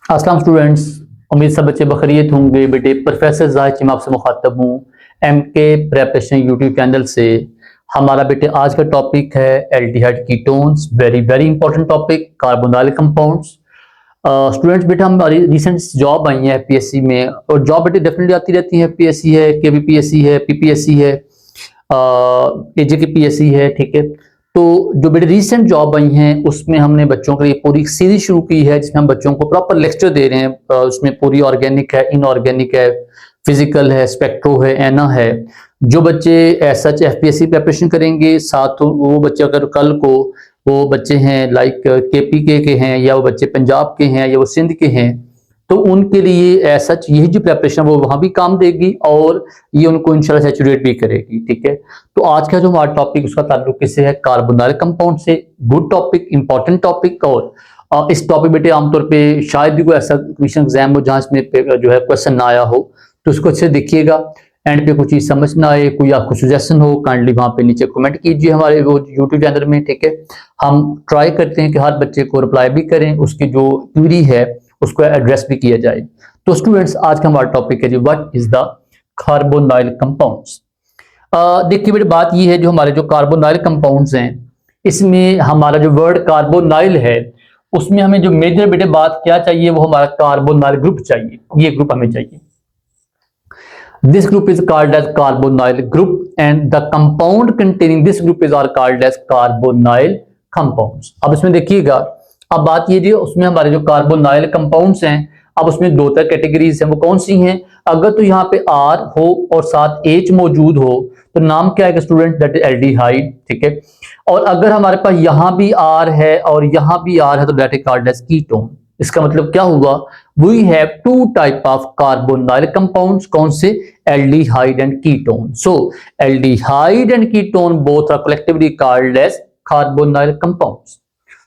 अस्सलाम स्टूडेंट्स, उम्मीद सब बच्चे बखैरियत होंगे। बेटे प्रोफेसर जाहिद चीमा आपसे मुखातब हूँ एमके प्रेपरेशन यूट्यूब चैनल से। हमारा बेटे आज का टॉपिक है aldehyde ketones, very very important topic, carbonyl compounds. Students बेटा हमारी रिसेंट जॉब आई है पीएससी में, और जॉब बेटे डेफिनेटली आती रहती है। पीएससी है, केवीपीएससी है, पीपीएससी है, एजेकेपीएससी है, ठीक है। तो जो बेटे रिसेंट जॉब आई हैं उसमें हमने बच्चों के लिए पूरी सीरीज शुरू की है जिसमें हम बच्चों को प्रॉपर लेक्चर दे रहे हैं। उसमें पूरी ऑर्गेनिक है, इनऑर्गेनिक है, फिजिकल है, स्पेक्ट्रो है, एना है। जो बच्चे सच एफपीएससी प्रिपरेशन करेंगे, साथ वो बच्चे अगर कल को वो बच्चे हैं लाइक केपीके के हैं, या वो बच्चे पंजाब के हैं, या वो सिंध के हैं, तो उनके लिए सच यही जो प्रिपरेशन वो वहां भी काम देगी और ये उनको इंशाल्लाह सैचुरेट भी करेगी, ठीक है। तो आज का जो हमारा टॉपिक उसका ताल्लुक किससे है? कार्बोनाइल कंपाउंड से। Good topic, important topic. और इस टॉपिक बेटे आमतौर पे शायद भी कोई ऐसा क्वेश्चन एग्जाम हो जहां इसमें जो है क्वेश्चन ना आया हो, तो उसको अच्छे देखिएगा। एंड पे कुछ चीज समझ ना आए, कोई आपको सजेशन हो, काइंडली वहां पे नीचे कमेंट कीजिए हमारे वो यूट्यूब चैनल में, ठीक है। हम ट्राई करते हैं कि हर बच्चे को रिप्लाई भी करें, उसकी जो क्वेरी है उसको एड्रेस भी किया जाए। तो स्टूडेंट्स आज का हमारा टॉपिक है जी, what is the carbonyl compounds. देखिए बेटे बात ये है, जो हमारे जो कार्बोनाइल कंपाउंड्स हैं इसमें हमारा जो वर्ड कार्बोनाइल है उसमें हमें जो मेजर बेटे बात क्या चाहिए, वो हमारा कार्बोनाइल ग्रुप चाहिए। ये ग्रुप हमें चाहिए। This group is called as carbonyl group and the compound containing this group is are called as carbonyl compounds. अब इसमें देखिएगा, अब बात ये जी उसमें हमारे जो कार्बोनाइल कंपाउंड्स हैं, अब उसमें दो तरह कैटेगरीज हैं। वो कौन सी हैं? अगर तो यहाँ पे आर हो और साथ एच मौजूद हो तो नाम क्या है स्टूडेंट? दैट इज एल्डिहाइड, ठीक है। और अगर हमारे पास यहाँ भी आर है और यहाँ भी आर है तो that is called as ketone. इसका मतलब क्या हुआ? We have two type of carbonyl compounds. कौन से? Aldehyde and ketone. So aldehyde and ketone both are collectively called as carbonyl compounds.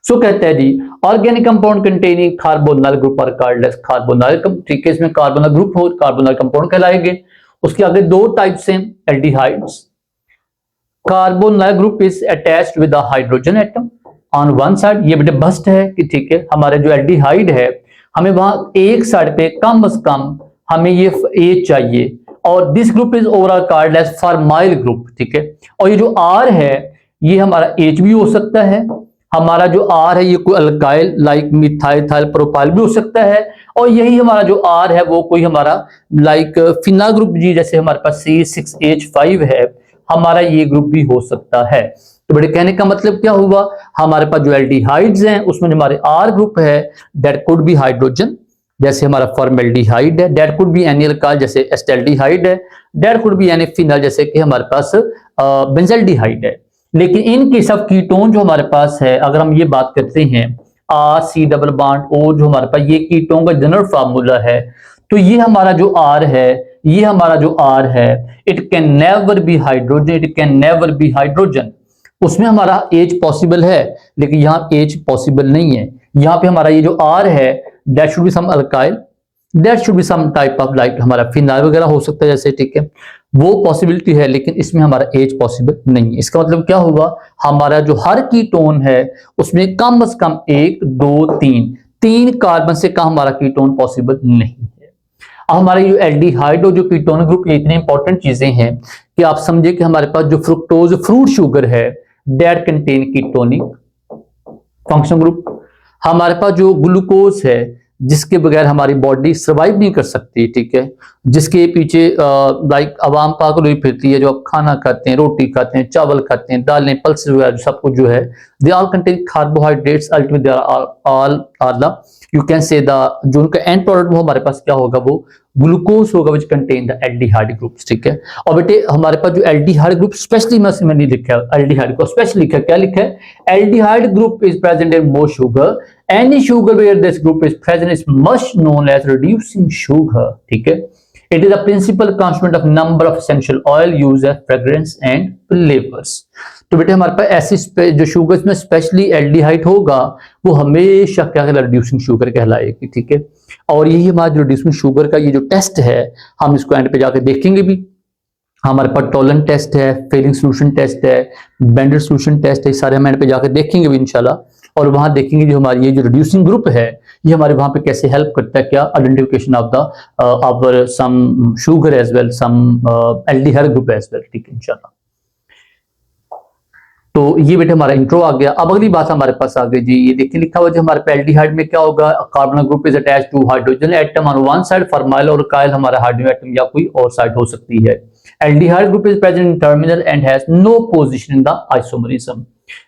So कहते हैं जी organic compound containing carbonyl group are called as carbonyl, ठीक है। इसमें carbonyl group हो carbonyl compound कहलाएंगे। उसके आगे दो टाइप्स हैं aldehydes. Carbonyl group is attached with a hydrogen atom on one side. ये बेटे बस्ट है कि ठीक है, हमारे जो एल्डिहाइड है हमें वहां एक साइड पे कम से कम हमें ये एच चाहिए, और this group is overall called as formyl group, ठीक है। और ये जो आर है ये हमारा एच भी हो सकता है। हमारा जो आर है ये कोई अल्काइल लाइक मिथाइल थाइल प्रोपाइल भी हो सकता है। और यही हमारा जो आर है वो कोई हमारा लाइक फिनाइल ग्रुप जी, जैसे हमारे पास C6H5 है, हमारा ये ग्रुप भी हो सकता है। तो बड़े कहने का मतलब क्या हुआ? हमारे पास जो एल्डिहाइड्स हैं उसमें हमारे आर ग्रुप है दैट कुड बी हाइड्रोजन, जैसे हमारा फॉर्मेल्डिहाइड है। That could be any alkyl जैसे एस्टेल्डिहाइड है। That could be any phenyl जैसे कि हमारे पास बेंजल्डिहाइड है। लेकिन इन केस ऑफ कीटोन जो हमारे पास है, अगर हम ये बात करते हैं R C double bond O, जो हमारे पास ये कीटोन का जनरल फार्मूला है, तो ये हमारा जो आर है, ये हमारा जो आर है, it can never be hydrogen, it can never be hydrogen. उसमें हमारा एच पॉसिबल है लेकिन यहाँ एच पॉसिबल नहीं है। यहाँ पे हमारा ये जो आर है that should be some alkyl, that should be some type of like हमारा फिनाइल वगैरह हो सकता है जैसे, ठीक है। वो पॉसिबिलिटी है लेकिन इसमें हमारा एच पॉसिबल नहीं है। इसका मतलब क्या हुआ? हमारा जो हर कीटोन है उसमें कम से कम एक, दो, तीन कार्बन से कम हमारा कीटोन पॉसिबल नहीं है। अब हमारे जो एल्डिहाइड और जो कीटोन ग्रुप, ये इतनी इंपॉर्टेंट चीजें हैं कि आप समझे कि हमारे पास जो फ्रुक्टोज फ्रूट शुगर है that contain ketonic function group. हमारे पास जो ग्लूकोज है जिसके बगैर हमारी बॉडी सर्वाइव नहीं कर सकती, ठीक है। जिसके पीछे लाइक अवाम पागल हुई फिरती है, जो आप खाना खाते हैं, रोटी खाते हैं, चावल खाते हैं, दालें, पल्स वगैरह सब कुछ जो है they all contain carbohydrates. Ultimately they are the you can say the जो उनका एंड प्रोडक्ट वो हमारे पास क्या होगा? वो ग्लूकोज होगा which contain the aldehyde groups, ठीक है। और बेटे हमारे पास जो एल्डिहाइड ग्रुप स्पेशली मैंने नहीं लिखा है, एल्डिहाइड को स्पेशली लिखा है। क्या लिखा है? Aldehyde group is present in most sugar, any sugar where this group is present is much known as reducing sugar, ठीक है। It is a principal constituent of number of essential oil used as fragrance and flavors। तो बेटे हमारे पास ऐसी जो sugars में specially aldehyde होगा वो हमेशा क्या कहलाएगा? रिड्यूसिंग शुगर कहलाएगी, ठीक है। और यही हमारा जो रिड्यूसिंग शुगर का ये जो टेस्ट है हम इसको एंड पे जाकर देखेंगे भी। हमारे पास टोलन टेस्ट है, फेलिंग सोल्यूशन टेस्ट है, बेंडर सोल्यूशन टेस्ट है, सारे हम एंड पे जाकर देखेंगे भी इंशाल्लाह। और वहां देखेंगे जो हमारी ये जो रिड्यूसिंग ग्रुप है ये हमारे वहां पे कैसे हेल्प करता है, क्या identification of the our some sugar as well, some aldehyde group as well. ठीक है इंशाल्लाह। तो ये बेटे हमारा इंट्रो आ गया। अब अगली बात हमारे पास आ गई जी, ये देखिए लिखा हुआ जो हमारे पे एल्डिहाइड में क्या होगा, carbon group is attached to hydrogen atom on one side, formyl और कायल हमारा हाइड्रोजन एटम या कोई और साइड हो सकती है। Aldehyde group is present in terminal end has no position in the isomerism.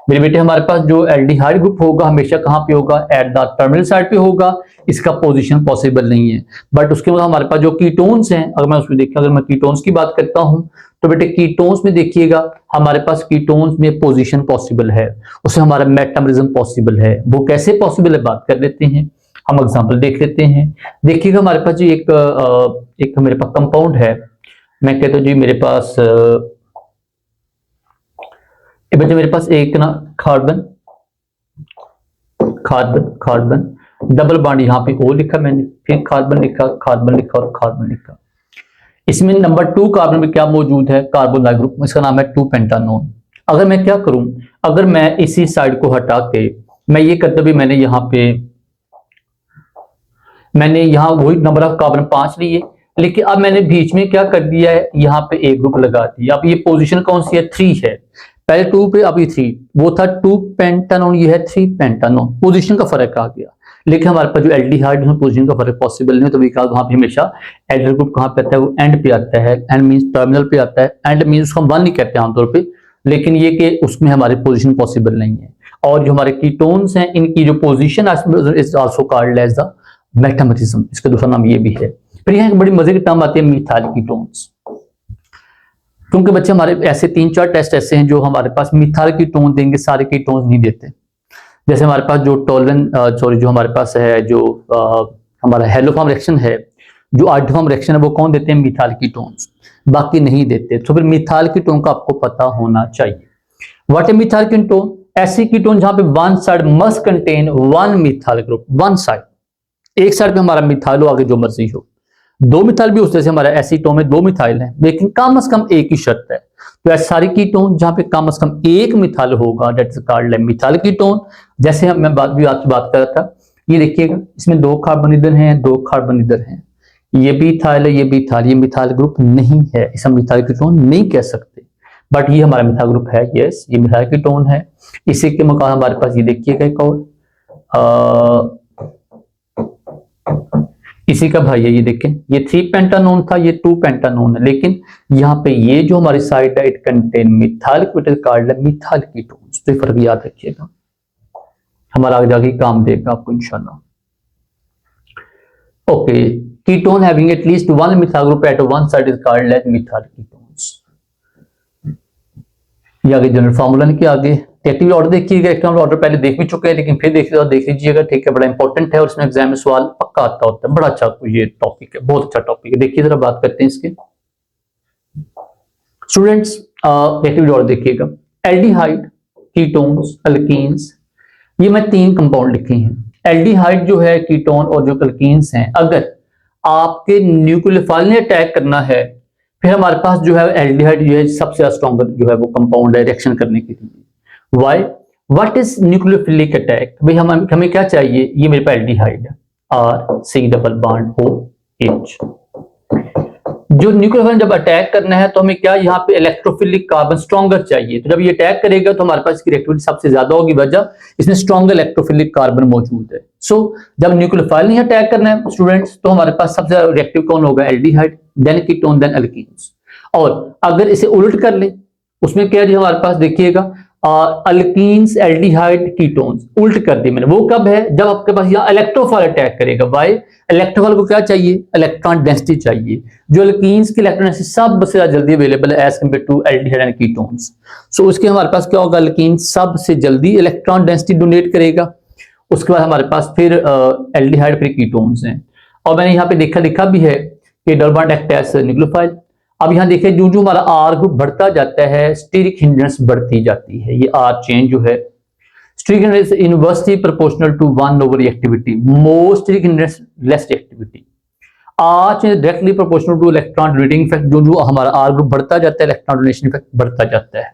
मेरे बेटे हमारे पास जो एल्डिहाइड ग्रुप होगा हमेशा कहां पे होगा, एट द टर्मिनल साइड पे होगा, इसका पोजीशन पॉसिबल नहीं है। बट उसके बाद हमारे पास जो कीटोन्स हैं, अगर मैं उसमें देखिए, अगर मैं कीटोन्स की बात करता हूं तो बेटे कीटोन्स में देखिएगा हमारे पास कीटोन्स में पोजीशन पॉसिबल है, उससे हमारा मेटामरिज्म पॉसिबल है। वो कैसे पॉसिबल है बात कर लेते हैं, हम एग्जांपल देख लेते हैं। देखिएगा हमारे पास जो एक मेरे पास कंपाउंड है, मैं कहता हूं जी मेरे पास बच्चे मेरे पास एक ना carbon carbon carbon double bond, यहां पे ओ लिखा मैंने, फिर कार्बन लिखा, कार्बन लिखा और कार्बन लिखा। इसमें नंबर 2 कार्बन में क्या मौजूद है, कार्बोनाइल ग्रुप, इसका नाम है 2 पेंटानोन। अगर मैं क्या करूं, अगर मैं इसी साइड को हटा के मैं ये करता भी मैंने यहां वही नंबर ऑफ कार्बन 5 लिए, लेकिन अब मैंने बीच में क्या कर दिया है, यहाँ पे एक ग्रुप लगा दिया। अब ये पोजीशन कौन सी है, 3 है, पहले 2 पे अभी 3, वो था 2 पेंटानोन, ये है 3 पेंटानोन, पोजीशन का फर्क आ गया। लेकिन हमारे पास जो एल्डिहाइड है पोजीशन का फर्क पॉसिबल नहीं है, तो वहां पे हमेशा एल्डिहाइड ग्रुप कहां पे आता है, वो एंड पे आता है। एंड मींस टर्मिनल पे आता है, एंड मींस उसको हम 1 नहीं कहते आमतौर पे, लेकिन ये कि उसमें हमारी पोजीशन पॉसिबल नहीं है। और जो हमारे कीटोन्स हैं इनकी जो position is also called as the metamerism, इसका दूसरा नाम ये भी है। फिर यहाँ एक बड़ी मजे की टर्म आती है मिथाइल कीटोन्स, क्योंकि बच्चे हमारे ऐसे 3-4 टेस्ट ऐसे हैं जो हमारे पास मिथाइल कीटोन देंगे, सारे कीटोन्स नहीं देते। जैसे हमारे पास जो जो हमारे पास है जो हमारा हेलोफॉर्म रिएक्शन है, जो आइडोफॉर्म रिएक्शन है, वो कौन देते हैं, मिथाइल कीटोन्स, बाकी नहीं देते। तो फिर मिथाइल कीटोन का आपको पता होना चाहिए। व्हाट इज मिथाइल कीटोन, ऐसी कीटोन जहां पे one side must contain 1 methyl group, one side, एक साइड पे हमारा मिथाइल हो, आगे जो मर्जी हो। 2 मिथाइल भी उस जैसे हमारा एसीटोन में 2 मिथाइल हैं, लेकिन कम से कम एक ही शर्त है। तो ऐसे सारी कीटोन जहां पे कम से कम एक मिथाइल होगा, that is called methyl ketone. आपसे बात कर रहा था, ये देखिएगा इसमें 2 कार्बन इधर हैं, 2 कार्बन इधर हैं, ये भी इथाइल है, ये भी इथाइल, ये मिथाइल ग्रुप नहीं है, इसे हम मिथाइल कीटोन नहीं कह सकते। बट ये हमारा मिथाइल ग्रुप है, यस ये मिथाइल कीटोन है। इसी के मुकाबले हमारे पास ये देखिएगा एक और इसी का भाई है, ये देखें ये 3 पेंटानोन था, ये 2 पेंटानोन है, लेकिन यहाँ पे ये जो हमारी साइड है इट कंटेन मिथाइल कार्ड है मिथाइल कीटोन्स। तो फर्क याद रखिएगा, हमारा आगे जाके काम देगा आपको इंशाल्लाह। Okay, ketone having at least 1 methyl group at one side is called as methyl ketones. ये आगे जनरल फार्मूला के आगे एक्टिव ऑर्डर देखिएगा, एक्टिव ऑर्डर पहले देख भी चुके हैं, लेकिन फिर देख लीजिएगा, ठीक है, बड़ा इंपॉर्टेंट है और इसमें एग्जाम में सवाल पक्का आता होता है। बड़ा अच्छा ये टॉपिक है, बहुत अच्छा टॉपिक है। देखिए जरा बात करते हैं इसके स्टूडेंट्स, एक्टिव ऑर्डर देखिएगा, एल्डिहाइड, कीटोन्स, अल्कीन्स, ये मैं 3 कंपाउंड लिखे हैं। एल्डिहाइड जो है, कीटोन और जो अल्कीन्स हैं, अगर आपके न्यूक्लियोफाइल ने अटैक करना है, फिर हमारे पास जो है एल्डिहाइड जो है सबसे स्ट्रॉन्गर जो है वो कंपाउंड है रिएक्शन करने के लिए। Why? What is nucleophilic attack? भाई हमें क्या चाहिए, ये मेरे पास एल्डिहाइड है, R C double bond OH। जो न्यूक्लियोफाइल जब अटैक करना है तो हमें क्या, यहाँ पे इलेक्ट्रोफिलिक कार्बन स्ट्रॉन्गर चाहिए। तो जब ये अटैक करेगा तो हमारे पास इसकी रिएक्टिविटी सबसे ज्यादा होगी, वजह इसमें स्ट्रॉन्गर इलेक्ट्रोफिलिक कार्बन मौजूद है। सो जब न्यूक्लियोफाइल नहीं अटैक करना है स्टूडेंट्स, तो हमारे पास सबसे ज्यादा रिएक्टिव कौन होगा, aldehyde, then ketone, then alkenes. और अगर इसे उल्ट कर ले, उसमें क्या है हमारे पास देखिएगा, अल्कीन्स, एल्डिहाइड, कीटोन्स, उल्ट कर दी मैंने। वो कब है, जब आपके पास यहाँ इलेक्ट्रोफाइल अटैक करेगा। वाई, इलेक्ट्रोफाइल को क्या चाहिए, इलेक्ट्रॉन डेंसिटी चाहिए। जो अल्कीन्स की इलेक्ट्रॉन डेंसिटी सबसे ज्यादा जल्दी अवेलेबल है as compare to aldehyde and ketones. So उसके हमारे पास क्या होगा, अल्कीन सबसे जल्दी इलेक्ट्रॉन डेंसिटी डोनेट करेगा। उसके बाद हमारे पास फिर एल्डिहाइड, फिर कीटोन्स हैं। और मैंने यहाँ पे लिखा भी है कि double bond act as nucleophile. अब यहाँ देखिए जो हमारा आर ग्रुप बढ़ता जाता है, स्टीरिक हिंड्रेंस बढ़ती जाती है। ये आर चेंज जो है, steric hindrance inversely proportional to 1 over reactivity, more steric hindrance less reactivity. R change directly proportional to electron donating effect, जो हमारा आर ग्रुप बढ़ता जाता है इलेक्ट्रॉन डोनेशन इफेक्ट बढ़ता जाता है।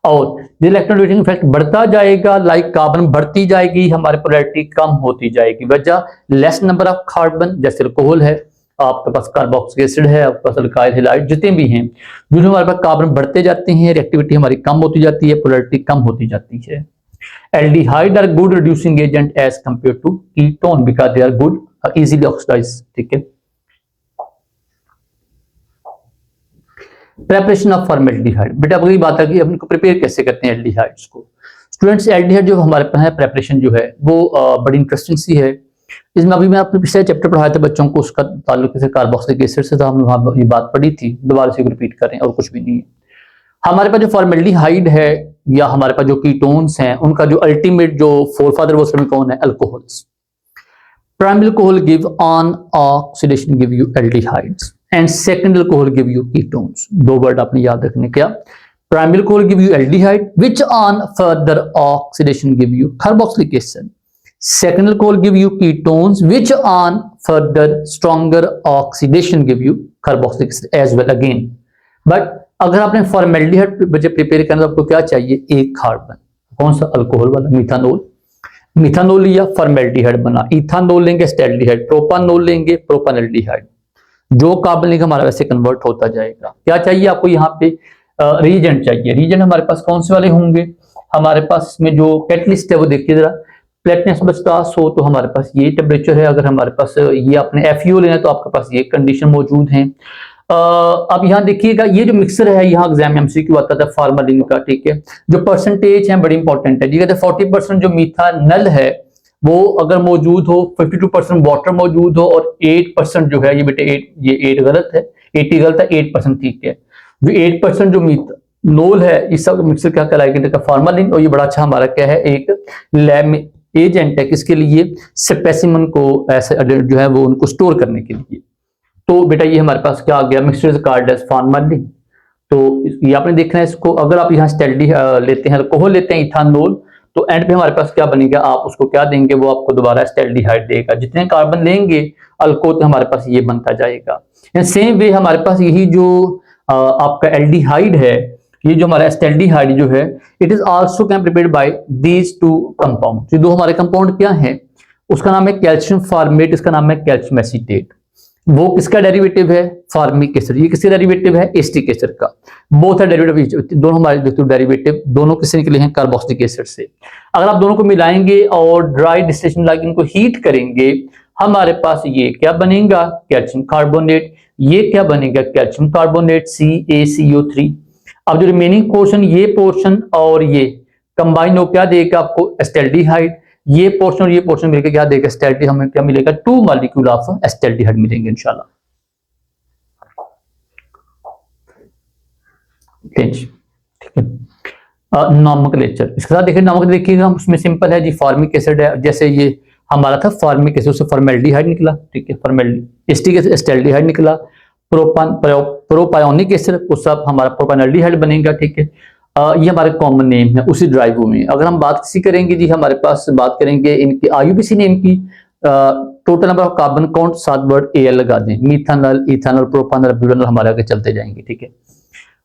और ये इलेक्ट्रोनेगेटिव इफेक्ट बढ़ता जाएगा, लाइक कार्बन बढ़ती जाएगी, हमारी पोलैरिटी कम होती जाएगी। वजह लेस नंबर ऑफ कार्बन, जैसे अल्कोहल है, आपके पास कार्बोक्सिलिक एसिड है, आपके पास अल्काइल हैलाइड, जितने भी हैं, जो हमारे पास कार्बन बढ़ते जाते हैं, रिएक्टिविटी हमारी कम होती जाती है, पोलैरिटी कम होती जाती है। Aldehyde are good reducing agent as compare to ketone because they are good easily oxidize. ठीक है। प्रेपरेशन ऑफ फॉर्मेल्डिहाइड, बेटा अब वही बात है कि हम इनको प्रिपेयर कैसे करते हैं एल्डिहाइड्स को। स्टूडेंट्स एल्डिहाइड जो हमारे पास है प्रेपरेशन जो है वो बड़ी इंटरेस्टिंग सी है। इसमें अभी मैं आपने पिछले चैप्टर पढ़ाया था बच्चों को, उसका ताल्लुक से कार्बोक्सिलिक एसिड से था, हमने वहां ये बात पढ़ी थी, दोबारा से रिपीट करें और कुछ भी नहीं है। हमारे पास जो फॉर्मेल्डिहाइड है या हमारे पास जो कीटोन्स हैं, उनका जो अल्टीमेट जो फोरफादर वो उसमें कौन है? Alcohols. Primary alcohol give on oxidation give you aldehydes and second alcohol give you ketones. दो वर्ड आपने याद रखने, क्या? Primary alcohol give you aldehyde which on further oxidation give you carboxylic acid. Second alcohol give you ketones which on further stronger oxidation give you carboxylic acid as well again. But अगर आपने formaldehyde बच्चे prepare करना तो आपको क्या चाहिए? एक carbon, कौन सा? अल्कोहल वाला, मिथानोल। मिथानोल लिया, फॉर्मेल्डिहाइड बना। इथानोल लेंगे, एस्टेल्डिहाइड। प्रोपानोल लेंगे, प्रोपानल्डिहाइड। जो कार्बन लेंगे हमारा वैसे कन्वर्ट होता जाएगा। क्या चाहिए आपको? यहाँ पे रीजेंट चाहिए। रीजेंट हमारे पास कौन से वाले होंगे? हमारे पास इसमें जो कैटलिस्ट है वो देखिए जरा, फ्लैटनेस बचता 100 तो हमारे पास ये टेम्परेचर है। अगर हमारे पास ये आपने FeO लेना है तो आपके पास ये कंडीशन मौजूद है। अब यहाँ देखिएगा ये जो मिक्सर है, यहाँ एग्जाम में MCQ आता था फॉर्मलिन का। ठीक है, जो परसेंटेज है बड़ी इंपॉर्टेंट है। जी कहते 40% जो मीथानल है वो अगर मौजूद हो, 52% वाटर मौजूद हो और 8% जो है ये बेटे 8 गलत है, 80 गलत है, 8% ठीक है। जो 8% जो मीथानोल है इस सब मिक्सर क्या कहलाएगा? फॉर्मलिन। और ये बड़ा अच्छा हमारा क्या है? एक लैब में एजेंट है, किसके लिए? स्पेसिमन को ऐसे जो है वो उनको स्टोर करने के लिए। तो बेटा ये हमारे पास क्या आ गया? Mixture called as formalin. तो ये आपने देखना है इसको। अगर आप यहाँ स्टेल्डी लेते हैं, अल्कोहल लेते हैं, इथानोल, तो एंड पे हमारे पास क्या बनेगा? आप उसको क्या देंगे? वो आपको दोबारा स्टेल्डिहाइड देगा। जितने कार्बन लेंगे अल्कोहल तो हमारे पास ये बनता जाएगा। सेम वे हमारे पास यही जो आपका एल्डिहाइड है, ये जो हमारा एस्टेल्डिहाइड जो है, it is also can prepared by these two compound. ये दो हमारे कंपाउंड क्या है? उसका नाम है कैल्शियम फॉर्मेट, इसका नाम है कैल्शियम एसीटेट। वो किसका डेरिवेटिव है? Formic acid. ये किसका डेरिवेटिव है? एसिटिक एसिड का। बोथ आर डेरिवेटिव, दोनों हमारे डेरिवेटिव दोनों किससे निकले हैं? कार्बोक्सिलिक एसिड से। अगर आप दोनों को मिलाएंगे और ड्राई डिस्टिलेशन लाइक इनको हीट करेंगे, हमारे पास ये क्या बनेगा? Calcium carbonate. ये क्या बनेगा? Calcium carbonate, CaCO3। अब जो रिमेनिंग पोर्शन, ये पोर्शन और ये कंबाइन हो क्या देगा आपको? एस्टेल्डिहाइड। ये पोर्शन और ये पोर्शन मिलकर क्या देगा? एस्टेल्डिहाइड। हमें क्या मिलेगा? 2 मॉलिक्यूल ऑफ एस्टेल्डिहाइड मिलेंगे इंशाल्लाह। ठीक है। नॉमेनक्लेचर इसके साथ देखिए, नॉमेनक्लेचर देखिएगा, उसमें सिंपल है जी। फॉर्मिक एसिड है, जैसे ये हमारा था फॉर्मिक एसिड, उससे फॉर्मेल्डिहाइड निकला। ठीक है, एस्टिक एसिड एस्टेल्डिहाइड निकला। प्रोपायोनिक एसिड उसका हमारा प्रोपानल्डिहाइड बनेगा। ठीक है, ये हमारे कॉमन नेम है उसी ड्राइव में। अगर हम बात किसी करेंगे जी, हमारे पास बात करेंगे इनकी IUPAC नेम की, total number of carbon count 7 word AL लगा दें। मिथानल, इथानल, प्रोपानल, ब्यूटानल हमारे आगे चलते जाएंगे। ठीक है,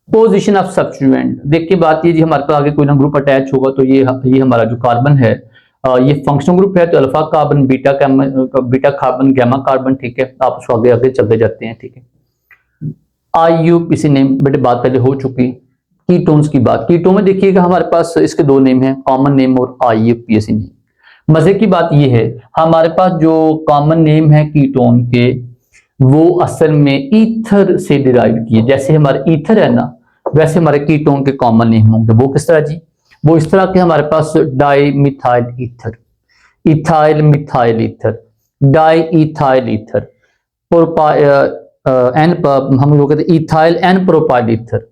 पोजीशन ऑफ सब्स्टिट्यूएंट देखिए, बात ये जी हमारे पास आगे कोई ना ग्रुप अटैच होगा तो ये हमारा जो कार्बन है ये फंक्शनल ग्रुप है, तो alpha carbon, beta carbon, gamma carbon. ठीक है, आप उसको आगे आगे चलते जाते हैं। ठीक है, IUPAC नेम बेटे बात पहले हो चुकी। कीटोन्स की बात, कीटोन में देखिएगा हमारे पास इसके दो नेम हैं, कॉमन नेम और IUPAC नेम। मजे की बात ये है हमारे पास जो कॉमन नेम है कीटोन के, वो असल में ईथर से डिराइव किए। जैसे हमारे ईथर है ना, वैसे हमारे कीटोन के कॉमन नेम होंगे। वो किस तरह जी? वो इस तरह के हमारे पास dimethyl ether, ethyl methyl ether, diethyl ether, हम लोग कहते हैं ethyl n propyl ether,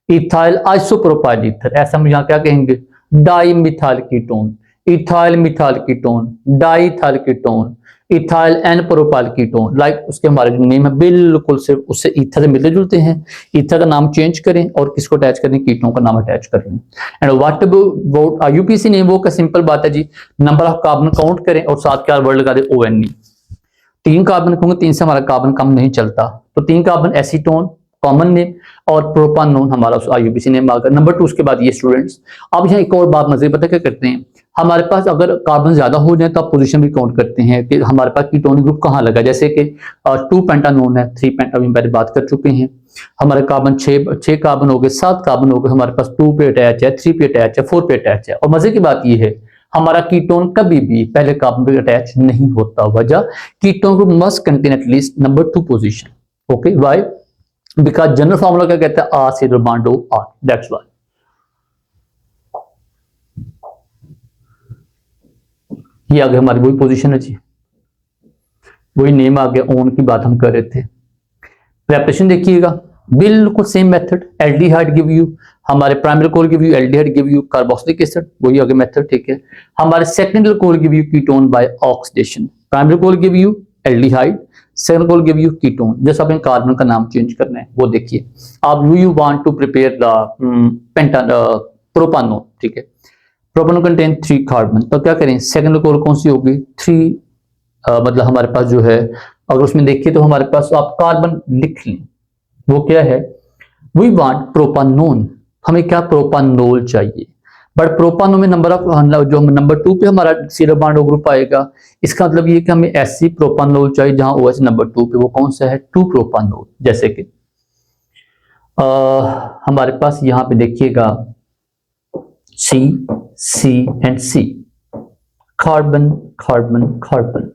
ethyl isopropyl ether. ऐसा हम यहाँ क्या कहेंगे? Dimethyl ketone, ethyl methyl ketone, diethyl ketone, ethyl n propyl ketone. Like उसके हमारे जो नेम है बिल्कुल सिर्फ उससे ईथर से मिलते जुलते हैं। ईथर का नाम चेंज करें और किसको अटैच करें? कीटोन का नाम अटैच कर लें। And what about IUPAC name? वो का सिंपल बात है जी, नंबर ऑफ कार्बन काउंट करें और साथ क्या वर्ड लगा दे? ONE। 3 कार्बन कहूंगे, 3 से हमारा कार्बन कम नहीं चलता, तो 3 कार्बन एसीटोन कॉमन नेम, और प्रोपानोन हमारा उस IUPAC नेम आ गया। नंबर 2 उसके बाद ये स्टूडेंट्स, अब यहाँ एक और बात मजे पता क्या करते हैं, हमारे पास अगर कार्बन ज्यादा हो जाए तो आप पोजीशन भी काउंट करते हैं कि हमारे पास कीटोनिक ग्रुप कहाँ लगा, जैसे कि 2 पेंटानोन है, 3 पेंटा, अभी पहले बात कर चुके हैं। हमारे कार्बन 6 कार्बन हो गए, 7 कार्बन हो गए, हमारे पास 2 पे अटैच है, 3 पे अटैच है, 4 पे अटैच है। और मजे की बात यह है हमारा कीटोन कभी भी पहले कार्बन पे अटैच नहीं होता। वजह, ketone group must contain at least number 2 position. Okay, why? Because general formula क्या कहता है, R से bond O R, that's why. ये आगे हमारी वही पोजीशन है जी, वही नेम आ गया, ओन की बात हम कर रहे थे। प्रेपरेशन देखिएगा, बिल्कुल same method, aldehyde give you, हमारे primary core give you aldehyde give you carboxylic acid, वही आगे मेथड, ठीक है। हमारे secondary core give you ketone by oxidation, primary core give you aldehyde, second core give you ketone. जैसे आपने carbon का नाम चेंज करना है वो देखिए आप, you want to prepare the propanone, ठीक है। प्रोपानोन कंटेन 3 कार्बन, तो क्या करें, सेकेंडरी कोर कौन सी होगी, 3, मतलब हमारे पास जो है अगर उसमें देखिए तो हमारे पास आप कार्बन लिख लें, वो क्या है, वी वांट प्रोपानोन, हमें क्या प्रोपानोल चाहिए। बट प्रोपानोल में नंबर ऑफ, जो नंबर 2 पे हमारा सीरो बॉन्ड ग्रुप आएगा, इसका मतलब ये कि हमें ऐसी प्रोपानोल चाहिए जहां OH नंबर 2 पे, वो कौन सा है, 2 प्रोपानोल। जैसे कि हमारे पास यहां पे देखिएगा C C and C, carbon carbon carbon,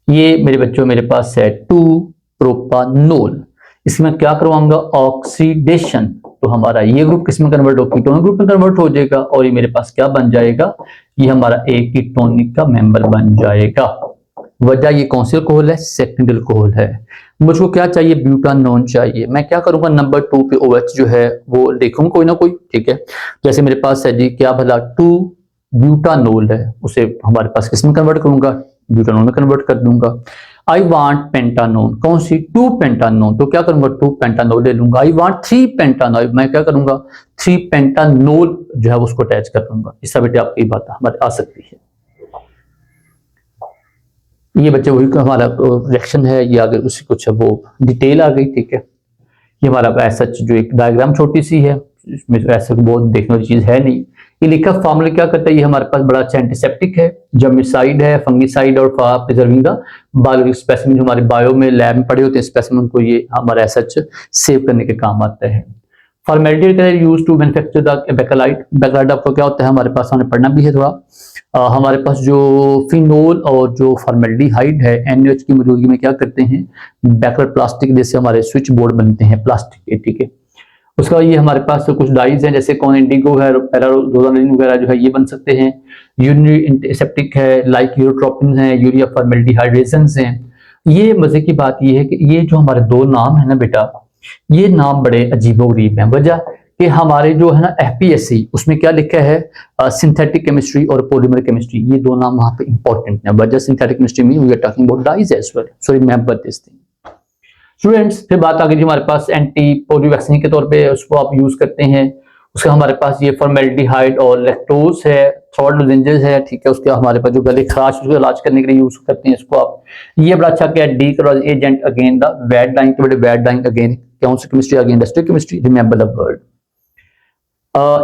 ये मेरे बच्चों मेरे पास है 2 प्रोपानोल। इसमें क्या करवाऊंगा, ऑक्सीडेशन, तो हमारा ये ग्रुप किसमें कन्वर्ट हो, कीटोनिक ग्रुप में कन्वर्ट हो जाएगा, और ये मेरे पास क्या बन जाएगा, ये हमारा एक कीटोनिक का मेंबर बन जाएगा। वजह ये कौन सी अल्कोहल है, सेकेंडरी अल्कोहल है। मुझको क्या चाहिए, ब्यूटानोन चाहिए। मैं क्या करूंगा, नंबर 2 पे OH जो है वो देखूंगा कोई ना कोई, ठीक है। जैसे मेरे पास है जी क्या भला 2 ब्यूटानोल है, उसे हमारे पास किसमें कन्वर्ट करूंगा, ब्यूटानोल में कन्वर्ट कर दूंगा। आई वांट पेंटानोन, कौन सी, 2 पेंटानोन, तो क्या करूंगा 2 पेंटानोल ले लूंगा। आई वांट 3 पेंटानोल, मैं क्या करूंगा 3 पेंटानोल जो है उसको अटैच कर दूंगा। इस बेटे आपकी बात हमारे आ सकती है। ये बच्चे वही हमारा रिएक्शन है, ये अगर उससे कुछ है वो डिटेल आ गई, ठीक है। ये हमारा ऐसा जो एक डायग्राम छोटी सी है, इसमें ऐसा बहुत देखने वाली चीज है नहीं। ये लिखा फॉर्मूला क्या करता है, ये हमारे पास बड़ा अच्छा एंटीसेप्टिक है, जर्मिसाइड है, फंगिसाइड, और प्रिजर्विंग द बायोलॉजिकल स्पेसिमेन, जो हमारे बायो में लैब में पड़े होते हैं स्पेसिमेन को, ये हमारा ऐसा सेव करने के काम आता है। Formality use to manufacture the bakelite, bakelite आपको क्या होता है, हमारे पास हमने पढ़ना भी है थोड़ा। हमारे पास जो फिनोल और जो फॉर्मेल्डिहाइड है, NaOH की मौजूदगी में क्या करते हैं, बैकलाइट प्लास्टिक जैसे हमारे स्विच बोर्ड बनते हैं प्लास्टिक के, ठीक है। उसका ये हमारे पास कुछ डाइज हैं, जैसे कौन इंडिगो है, पैरारोजानिन वगैरह जो है ये बन सकते हैं। यूरिनरी एंटीसेप्टिक है, लाइक यूरोट्रोपिन है, यूरिया फॉर्मेल्डिहाइड रेजन्स हैं। ये मजे की बात ये है कि ये जो हमारे 2 नाम है ना बेटा, ये नाम बड़े अजीबोगरीब हैं। वजह कि हमारे जो है ना FPSC उसमें क्या लिखा है, सिंथेटिक केमिस्ट्री और पॉलीमर केमिस्ट्री, ये 2 नाम वहां पे इंपॉर्टेंट है। वजह सिंथेटिक केमिस्ट्री में we are talking about dyes as well, so remember this thing students. फिर बात आ गई हमारे पास एंटी पोलियो वैक्सीन के तौर पे उसको आप यूज करते हैं। उसका हमारे पास ये फॉर्मेल्डिहाइड और लैक्टोज है, थ्रोट लोजेंजेस है, ठीक है। उसके हमारे पास जो गले खराश उसको इलाज करने के लिए यूज करते हैं इसको आप। ये बड़ा अच्छा क्या, the agent again the vat dyeing, के बड़े वेट डाइंग अगेन कौन सी chemistry again industrial chemistry, remember the word.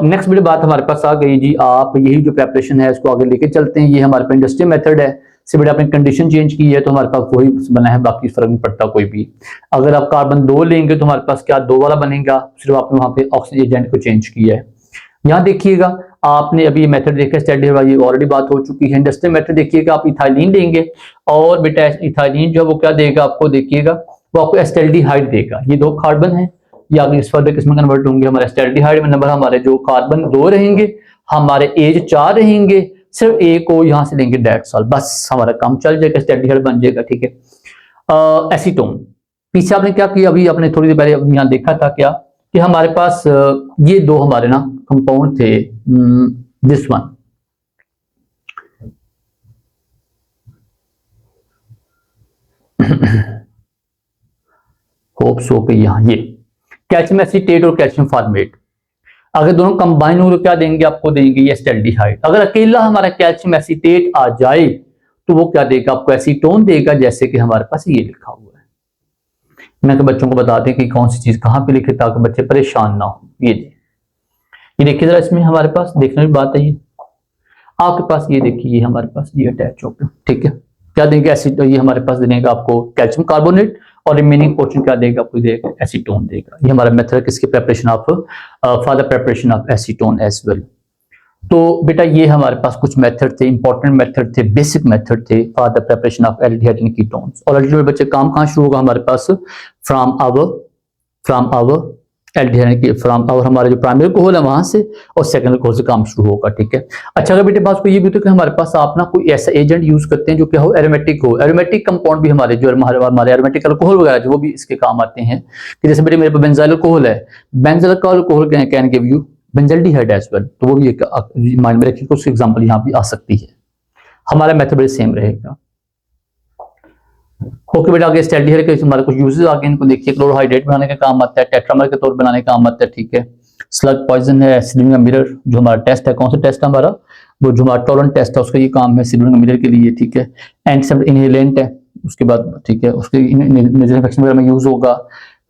Next बड़ी बात हमारे पास आ गई जी, आप यही जो प्रेपरेशन है इसको आगे लेके चलते हैं। ये हमारे पास इंडस्ट्रियल मेथड है, से बड़े आपने कंडीशन चेंज की है तो हमारे पास वही बना है, बाकी फर्क नहीं पड़ता कोई भी। अगर आप कार्बन 2 लेंगे तो हमारे पास क्या 2 वाला बनेगा, सिर्फ आपने वहां पे ऑक्सीजन एजेंट को चेंज किया है। यहाँ देखिएगा आपने अभी ये मेथड देखा, स्टडी वाली ऑलरेडी बात हो चुकी है। इंडस्ट्रियल मेथड देखिएगा, आप इथाइलिन लेंगे और बेटा इथाइलिन जो है वो क्या देगा आपको, देखिएगा वो आपको एस्टेल्डिहाइड देगा। ये 2 कार्बन है, या आगे इस फर्दर किसमें कन्वर्ट होंगे, हमारे एस्टेल्डिहाइड में नंबर हमारे जो कार्बन 2 रहेंगे, हमारे एज 4 रहेंगे, सिर्फ एक को यहां से लेंगे डेट्स ऑल, बस हमारा काम चल जाएगा, एस्टेल्डिहाइड बन जाएगा, ठीक है। एसीटोन, पीछे आपने क्या किया, अभी आपने थोड़ी देर पहले यहाँ देखा था क्या कि हमारे पास ये 2 हमारे ना कंपाउंड थे, दिस वन, होप सो के यहाँ ये कैल्शियम एसीटेट और कैल्शियम फॉर्मेट, अगर दोनों कंबाइन हो तो क्या देंगे आपको, देंगे ये एस्टेल्डिहाइड। अगर अकेला हमारा कैल्शियम एसीटेट आ जाए तो वो क्या देगा आपको, एसीटोन देगा, जैसे कि हमारे पास ये लिखा हुआ है। मैं तो बच्चों को बता दें कि कौन सी चीज कहाँ पे लिखे ताकि बच्चे परेशान ना हो। ये देखिए जरा, इसमें हमारे पास देखने की बात है, ये आपके पास ये देखिए, ये हमारे पास ये अटैच हो गया, ठीक है। क्या देंगे? एसिड, ये हमारे पास देगा आपको कैल्शियम कार्बोनेट, और रिमेनिंग पोर्शन क्या देगा आपको? देगा एसीटोन देगा। ये हमारा मेथड किसके preparation of, for the preparation of acetone as well. तो बेटा ये हमारे पास कुछ मेथड थे, इंपॉर्टेंट मेथड थे, बेसिक मेथड थे for the preparation of aldehyde and ketones. और अल्टीमेट बच्चे काम कहाँ शुरू होगा हमारे पास? फ्रॉम आवर एल्डिहाइड की, फ्रॉम आवर हमारा जो प्राइमरी कोहोल है वहां से, और सेकेंडरी कोहोल से काम शुरू होगा, ठीक है। अच्छा अगर बेटे बात को ये भी तो कि हमारे पास आप ना कोई ऐसा एजेंट यूज करते हैं जो क्या हो, एरोमेटिक हो। एरोमेटिक कंपाउंड भी हमारे जो हमारे एरोमेटिक अल्कोहल वगैरह जो वो भी इसके काम आते हैं, कि जैसे बेटे मेरे पास बेंजाइल अल्कोहल है, benzyl alcohol can give you benzaldehyde as well, तो वो भी एक माइंड में रखिए, उसकी एग्जांपल यहाँ भी आ सकती है। हमारा मेथड भी सेम रहेगा। ओके बेटा, आगे एल्डिहाइड के हमारे कुछ यूजेस आगे इनको देखिए। क्लोरोहाइड्रेट बनाने का काम आता है, टेट्रामर के तौर पर बनाने का काम आता है, ठीक है। स्लग पॉइजन है, सिल्विंग मिरर जो हमारा टेस्ट है, कौन सा टेस्ट है हमारा? वो जो हमारा टोरेंट टेस्ट है उसका ये काम है सिल्विंग मिरर के लिए, ठीक है। एंटीसेप्टिक इनहेलेंट है उसके बाद, ठीक है, उसके इन्फेक्शन वगैरह में यूज होगा।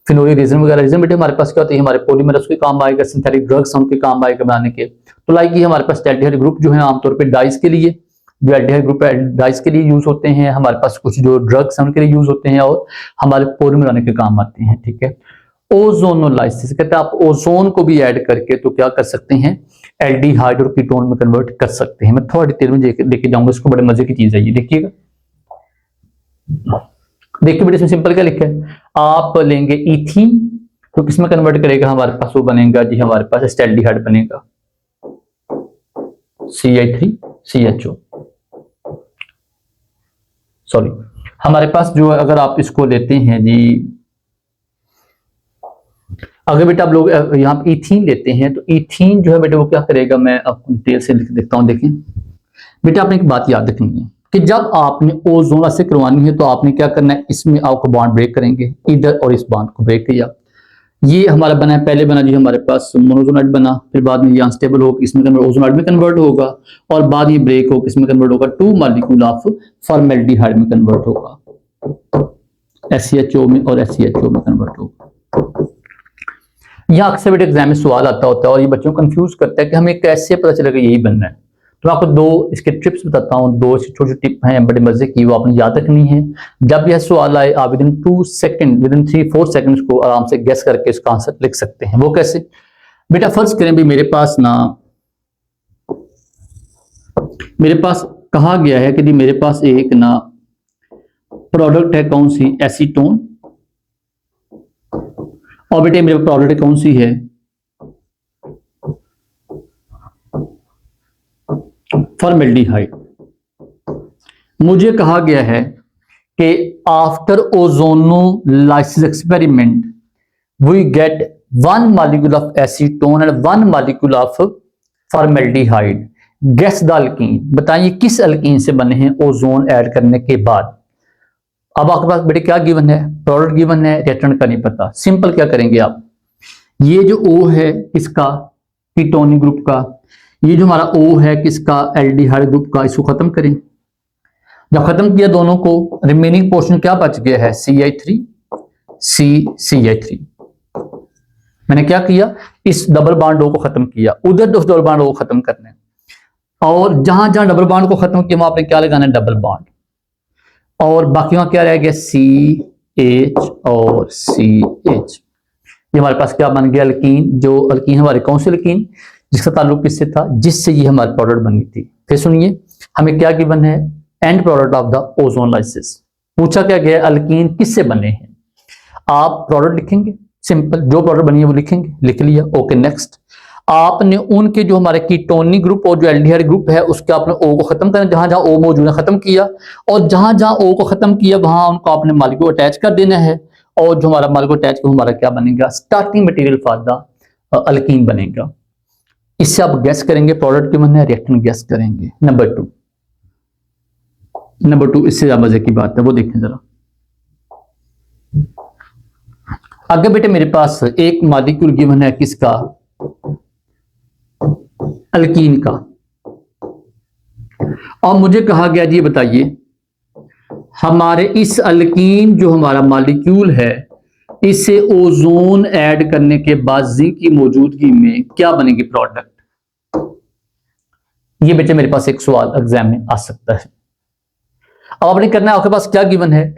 फिनोली रेजिन वगैरह, रेजिन बेटे हमारे पास क्या होता है? हमारे पॉलीमर उसके काम आएगा, सिंथेटिक ड्रग्स उनके काम आएगा बनाने के। तो लाइक ये हमारे पास एल्डिहाइड ग्रुप जो है आमतौर पे डाइस के लिए, जो एल्डिहाइड ग्रुप है डाइस के लिए यूज होते हैं। हमारे पास कुछ जो ड्रग्स हैं उनके लिए यूज होते हैं, और हमारे पॉलीमर बनाने के काम आते हैं, ठीक है। ओजोनोलाइसिस कहते हैं, आप ओजोन को भी ऐड करके तो क्या कर सकते हैं? एल्डिहाइड और कीटोन में कन्वर्ट कर सकते हैं। मैं थोड़ा डिटेल में लेके जाऊंगा इसको, बड़े मजे की चीज है ये, देखिएगा। देखिए बेटे इसमें सिंपल क्या लिखा है, आप लेंगे इथीन तो किसमें कन्वर्ट करेगा हमारे पास? वो बनेगा जी हमारे पास एस्टेल्डिहाइड बनेगा, CH3CHO, सॉरी हमारे पास जो अगर आप इसको लेते हैं जी, अगर बेटा आप लोग यहाँ पे इथीन लेते हैं तो इथीन जो है बेटा वो क्या करेगा, मैं आपको डिटेल से लिख देता हूँ। देखें बेटा आपने एक बात याद रखनी है कि जब आपने ओजोन से करवानी है तो आपने क्या करना है, इसमें आपको बॉन्ड ब्रेक करेंगे इधर, और इस बॉन्ड को ब्रेक किया। ये हमारा बना है, पहले बना जी हमारे पास मोनोजोनाइड बना, फिर बाद में ये अनस्टेबल होगा, इसमें कन्वर्ट ओजोनाइड में कन्वर्ट होगा, और बाद ये ब्रेक होगा, इसमें कन्वर्ट होगा 2 मॉलिक्यूल ऑफ फॉर्मेल्डिहाइड में कन्वर्ट होगा, SCHO में और SCHO में कन्वर्ट होगा। यहाँ अक्सर बेटे एग्जाम में सवाल आता होता है और ये बच्चों को कंफ्यूज करता है कि हमें कैसे पता चलेगा यही बनना है। तो मैं आपको दो इसके ट्रिप्स बताता हूँ, दो छोटे छोटे टिप हैं बड़े मजे की, वो आपने याद रखनी है। जब यह सवाल आए आप विदिन 2 सेकंड, विदिन 3-4 सेकंड्स को आराम से गेस करके इसका आंसर लिख सकते हैं। वो कैसे बेटा? फर्ज करें भी मेरे पास कहा गया है कि जी मेरे पास एक ना प्रोडक्ट है, कौन सी? एसीटोन, और बेटे मेरे प्रोडक्ट कौन सी है? फॉर्मेल्डिहाइड। मुझे कहा गया है कि after ozonolysis experiment we get 1 molecule of acetone and 1 molecule of formaldehyde. Guess the alkene, बताइए किस अल्कीन से बने हैं ओजोन ऐड करने के बाद। अब आपके पास बेटे क्या गिवन है? प्रोडक्ट गिवन है, रिएक्टेंट का नहीं पता। सिंपल क्या करेंगे आप, ये जो O है इसका कीटोनिक ग्रुप का, ये जो हमारा O है किसका? एल्डिहाइड ग्रुप का, इसको खत्म करें। जब खत्म किया दोनों को, रिमेनिंग पोर्शन क्या बच गया है? CH3 CH3। मैंने क्या किया, इस डबल बॉन्ड O को खत्म किया, उधर दो डबल बॉन्ड O को खत्म करने, और जहां जहां डबल बॉन्ड को खत्म किया वहां आपने क्या लगाना है? डबल बॉन्ड, और बाकी वहां क्या रह गया? CH और CH। ये हमारे पास क्या बन गया? अल्कीन। जो अल्कीन हमारे कौन से अल्कीन? जिसका ताल्लुक किससे था? जिससे ये हमारी प्रोडक्ट बनी थी। फिर सुनिए हमें क्या गिवन है? End product of the ozonolysis. पूछा क्या गया? अल्कीन किससे बने हैं? आप प्रोडक्ट लिखेंगे, सिंपल जो प्रोडक्ट बनी है वो लिखेंगे, लिख लिया, ओके नेक्स्ट। आपने उनके जो हमारे कीटोनिक ग्रुप और जो एल्डिहाइड ग्रुप है उसके आपने O को खत्म करना, जहां जहां O मौजूद है खत्म किया, और जहां जहां O को खत्म किया वहां उनको आपने मॉलिक्यूल अटैच कर देना है, और जो हमारा मॉलिक्यूल अटैच को हमारा क्या बनेगा? Starting material for the alkyne बनेगा। इससे आप गैस करेंगे प्रोडक्ट के बनना है, रिएक्टेंट गैस करेंगे। नंबर टू इससे ज्यादा मजे की बात है, वो देखें जरा। आगे बेटे मेरे पास एक मॉलिक्यूल गिवन है किसका? अल्कीन का, और मुझे कहा गया जी बताइए हमारे इस अल्कीन जो हमारा मॉलिक्यूल है इसे ओजोन ऐड करने के बाद जिंक की मौजूदगी में क्या बनेगी प्रोडक्ट? ये बेटे मेरे पास एक सवाल एग्जाम में आ सकता है। अब आपने करना है, आपके पास क्या गिवन है?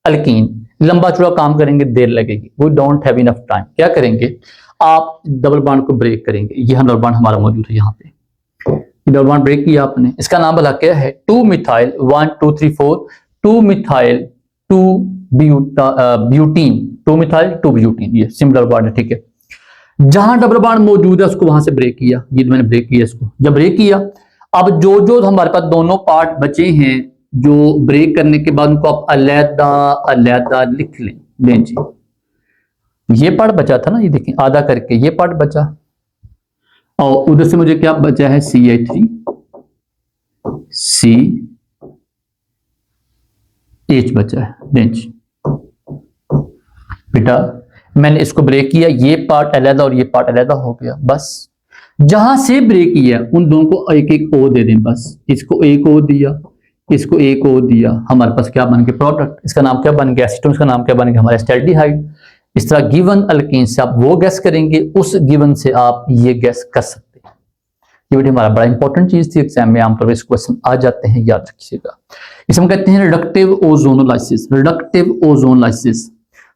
अल्कीन। लंबा चौड़ा काम करेंगे, देर लगेगी, we don't have enough time. क्या करेंगे, आप डबल बॉन्ड को ब्रेक करेंगे। ये डबल बॉन्ड हमारा मौजूद है यहाँ पे, डबल बॉन्ड ब्रेक किया आपने। इसका नाम भला क्या है? 2 methyl 1 2 3 4 2 methyl 2 butene, 2 methyl 2 butene, ये सिंपल डबल बॉन्ड है, ठीक है। जहां डबल बॉन्ड मौजूद है उसको वहां से ब्रेक किया, ये मैंने ब्रेक किया इसको। जब ब्रेक किया, अब जो जो हमारे पास दोनों पार्ट बचे हैं जो ब्रेक करने के बाद, उनको आप अलहदा अलहदा लिख लें जी। ये पार्ट बचा था ना, ये देखें आधा करके ये पार्ट बचा, और उधर से मुझे क्या बचा है? CH3 CH बचा है। दें जी बेटा, मैंने इसको ब्रेक किया, ये पार्ट अलहदा और ये पार्ट अलहदा हो गया। बस जहां से ब्रेक किया उन दोनों को एक एक ओ दे दें। बस इसको एक ओ दिया, इसको एक ओ दिया, हमारे पास क्या बन गया प्रोडक्ट? इसका नाम क्या बन गया? एसीटोन। इसका नाम क्या बन गया? हमारा एस्टैल्डिहाइड। इस तरह गिवन अल्कीन से आप वो गैस करेंगे, उस गिवन से आप ये गैस कर सकते हैं। ये बेटे हमारा बड़ा इंपॉर्टेंट चीज थी, एग्जाम में आमतौर पर इस क्वेश्चन आ जाते हैं, याद रखिएगा। इसे हम कहते हैं रिडक्टिव ओजोनोलाइसिस। रिडक्टिव ओजोनोलाइसिस,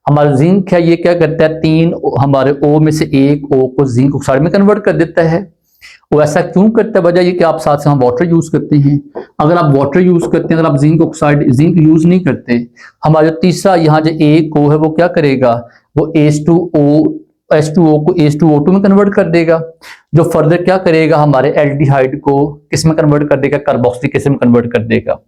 हमारा जिंक है, ये क्या करता है? 3 हमारे ओ में से एक ओ को जिंक ऑक्साइड में कन्वर्ट कर देता है। वो ऐसा क्यों करता है? वजह ये कि आप साथ से हम वाटर यूज करते हैं। अगर आप वाटर यूज करते हैं, अगर आप जिंक ऑक्साइड जिंक यूज नहीं करते, हमारा जो तीसरा यहाँ जो एक ओ है वो क्या करेगा? वो H2O को H2O2 में कन्वर्ट कर देगा, जो फर्दर क्या करेगा? हमारे एल्डिहाइड को किस में कन्वर्ट कर देगा? कार्बोक्सिलिक एसिड में कन्वर्ट कर देगा।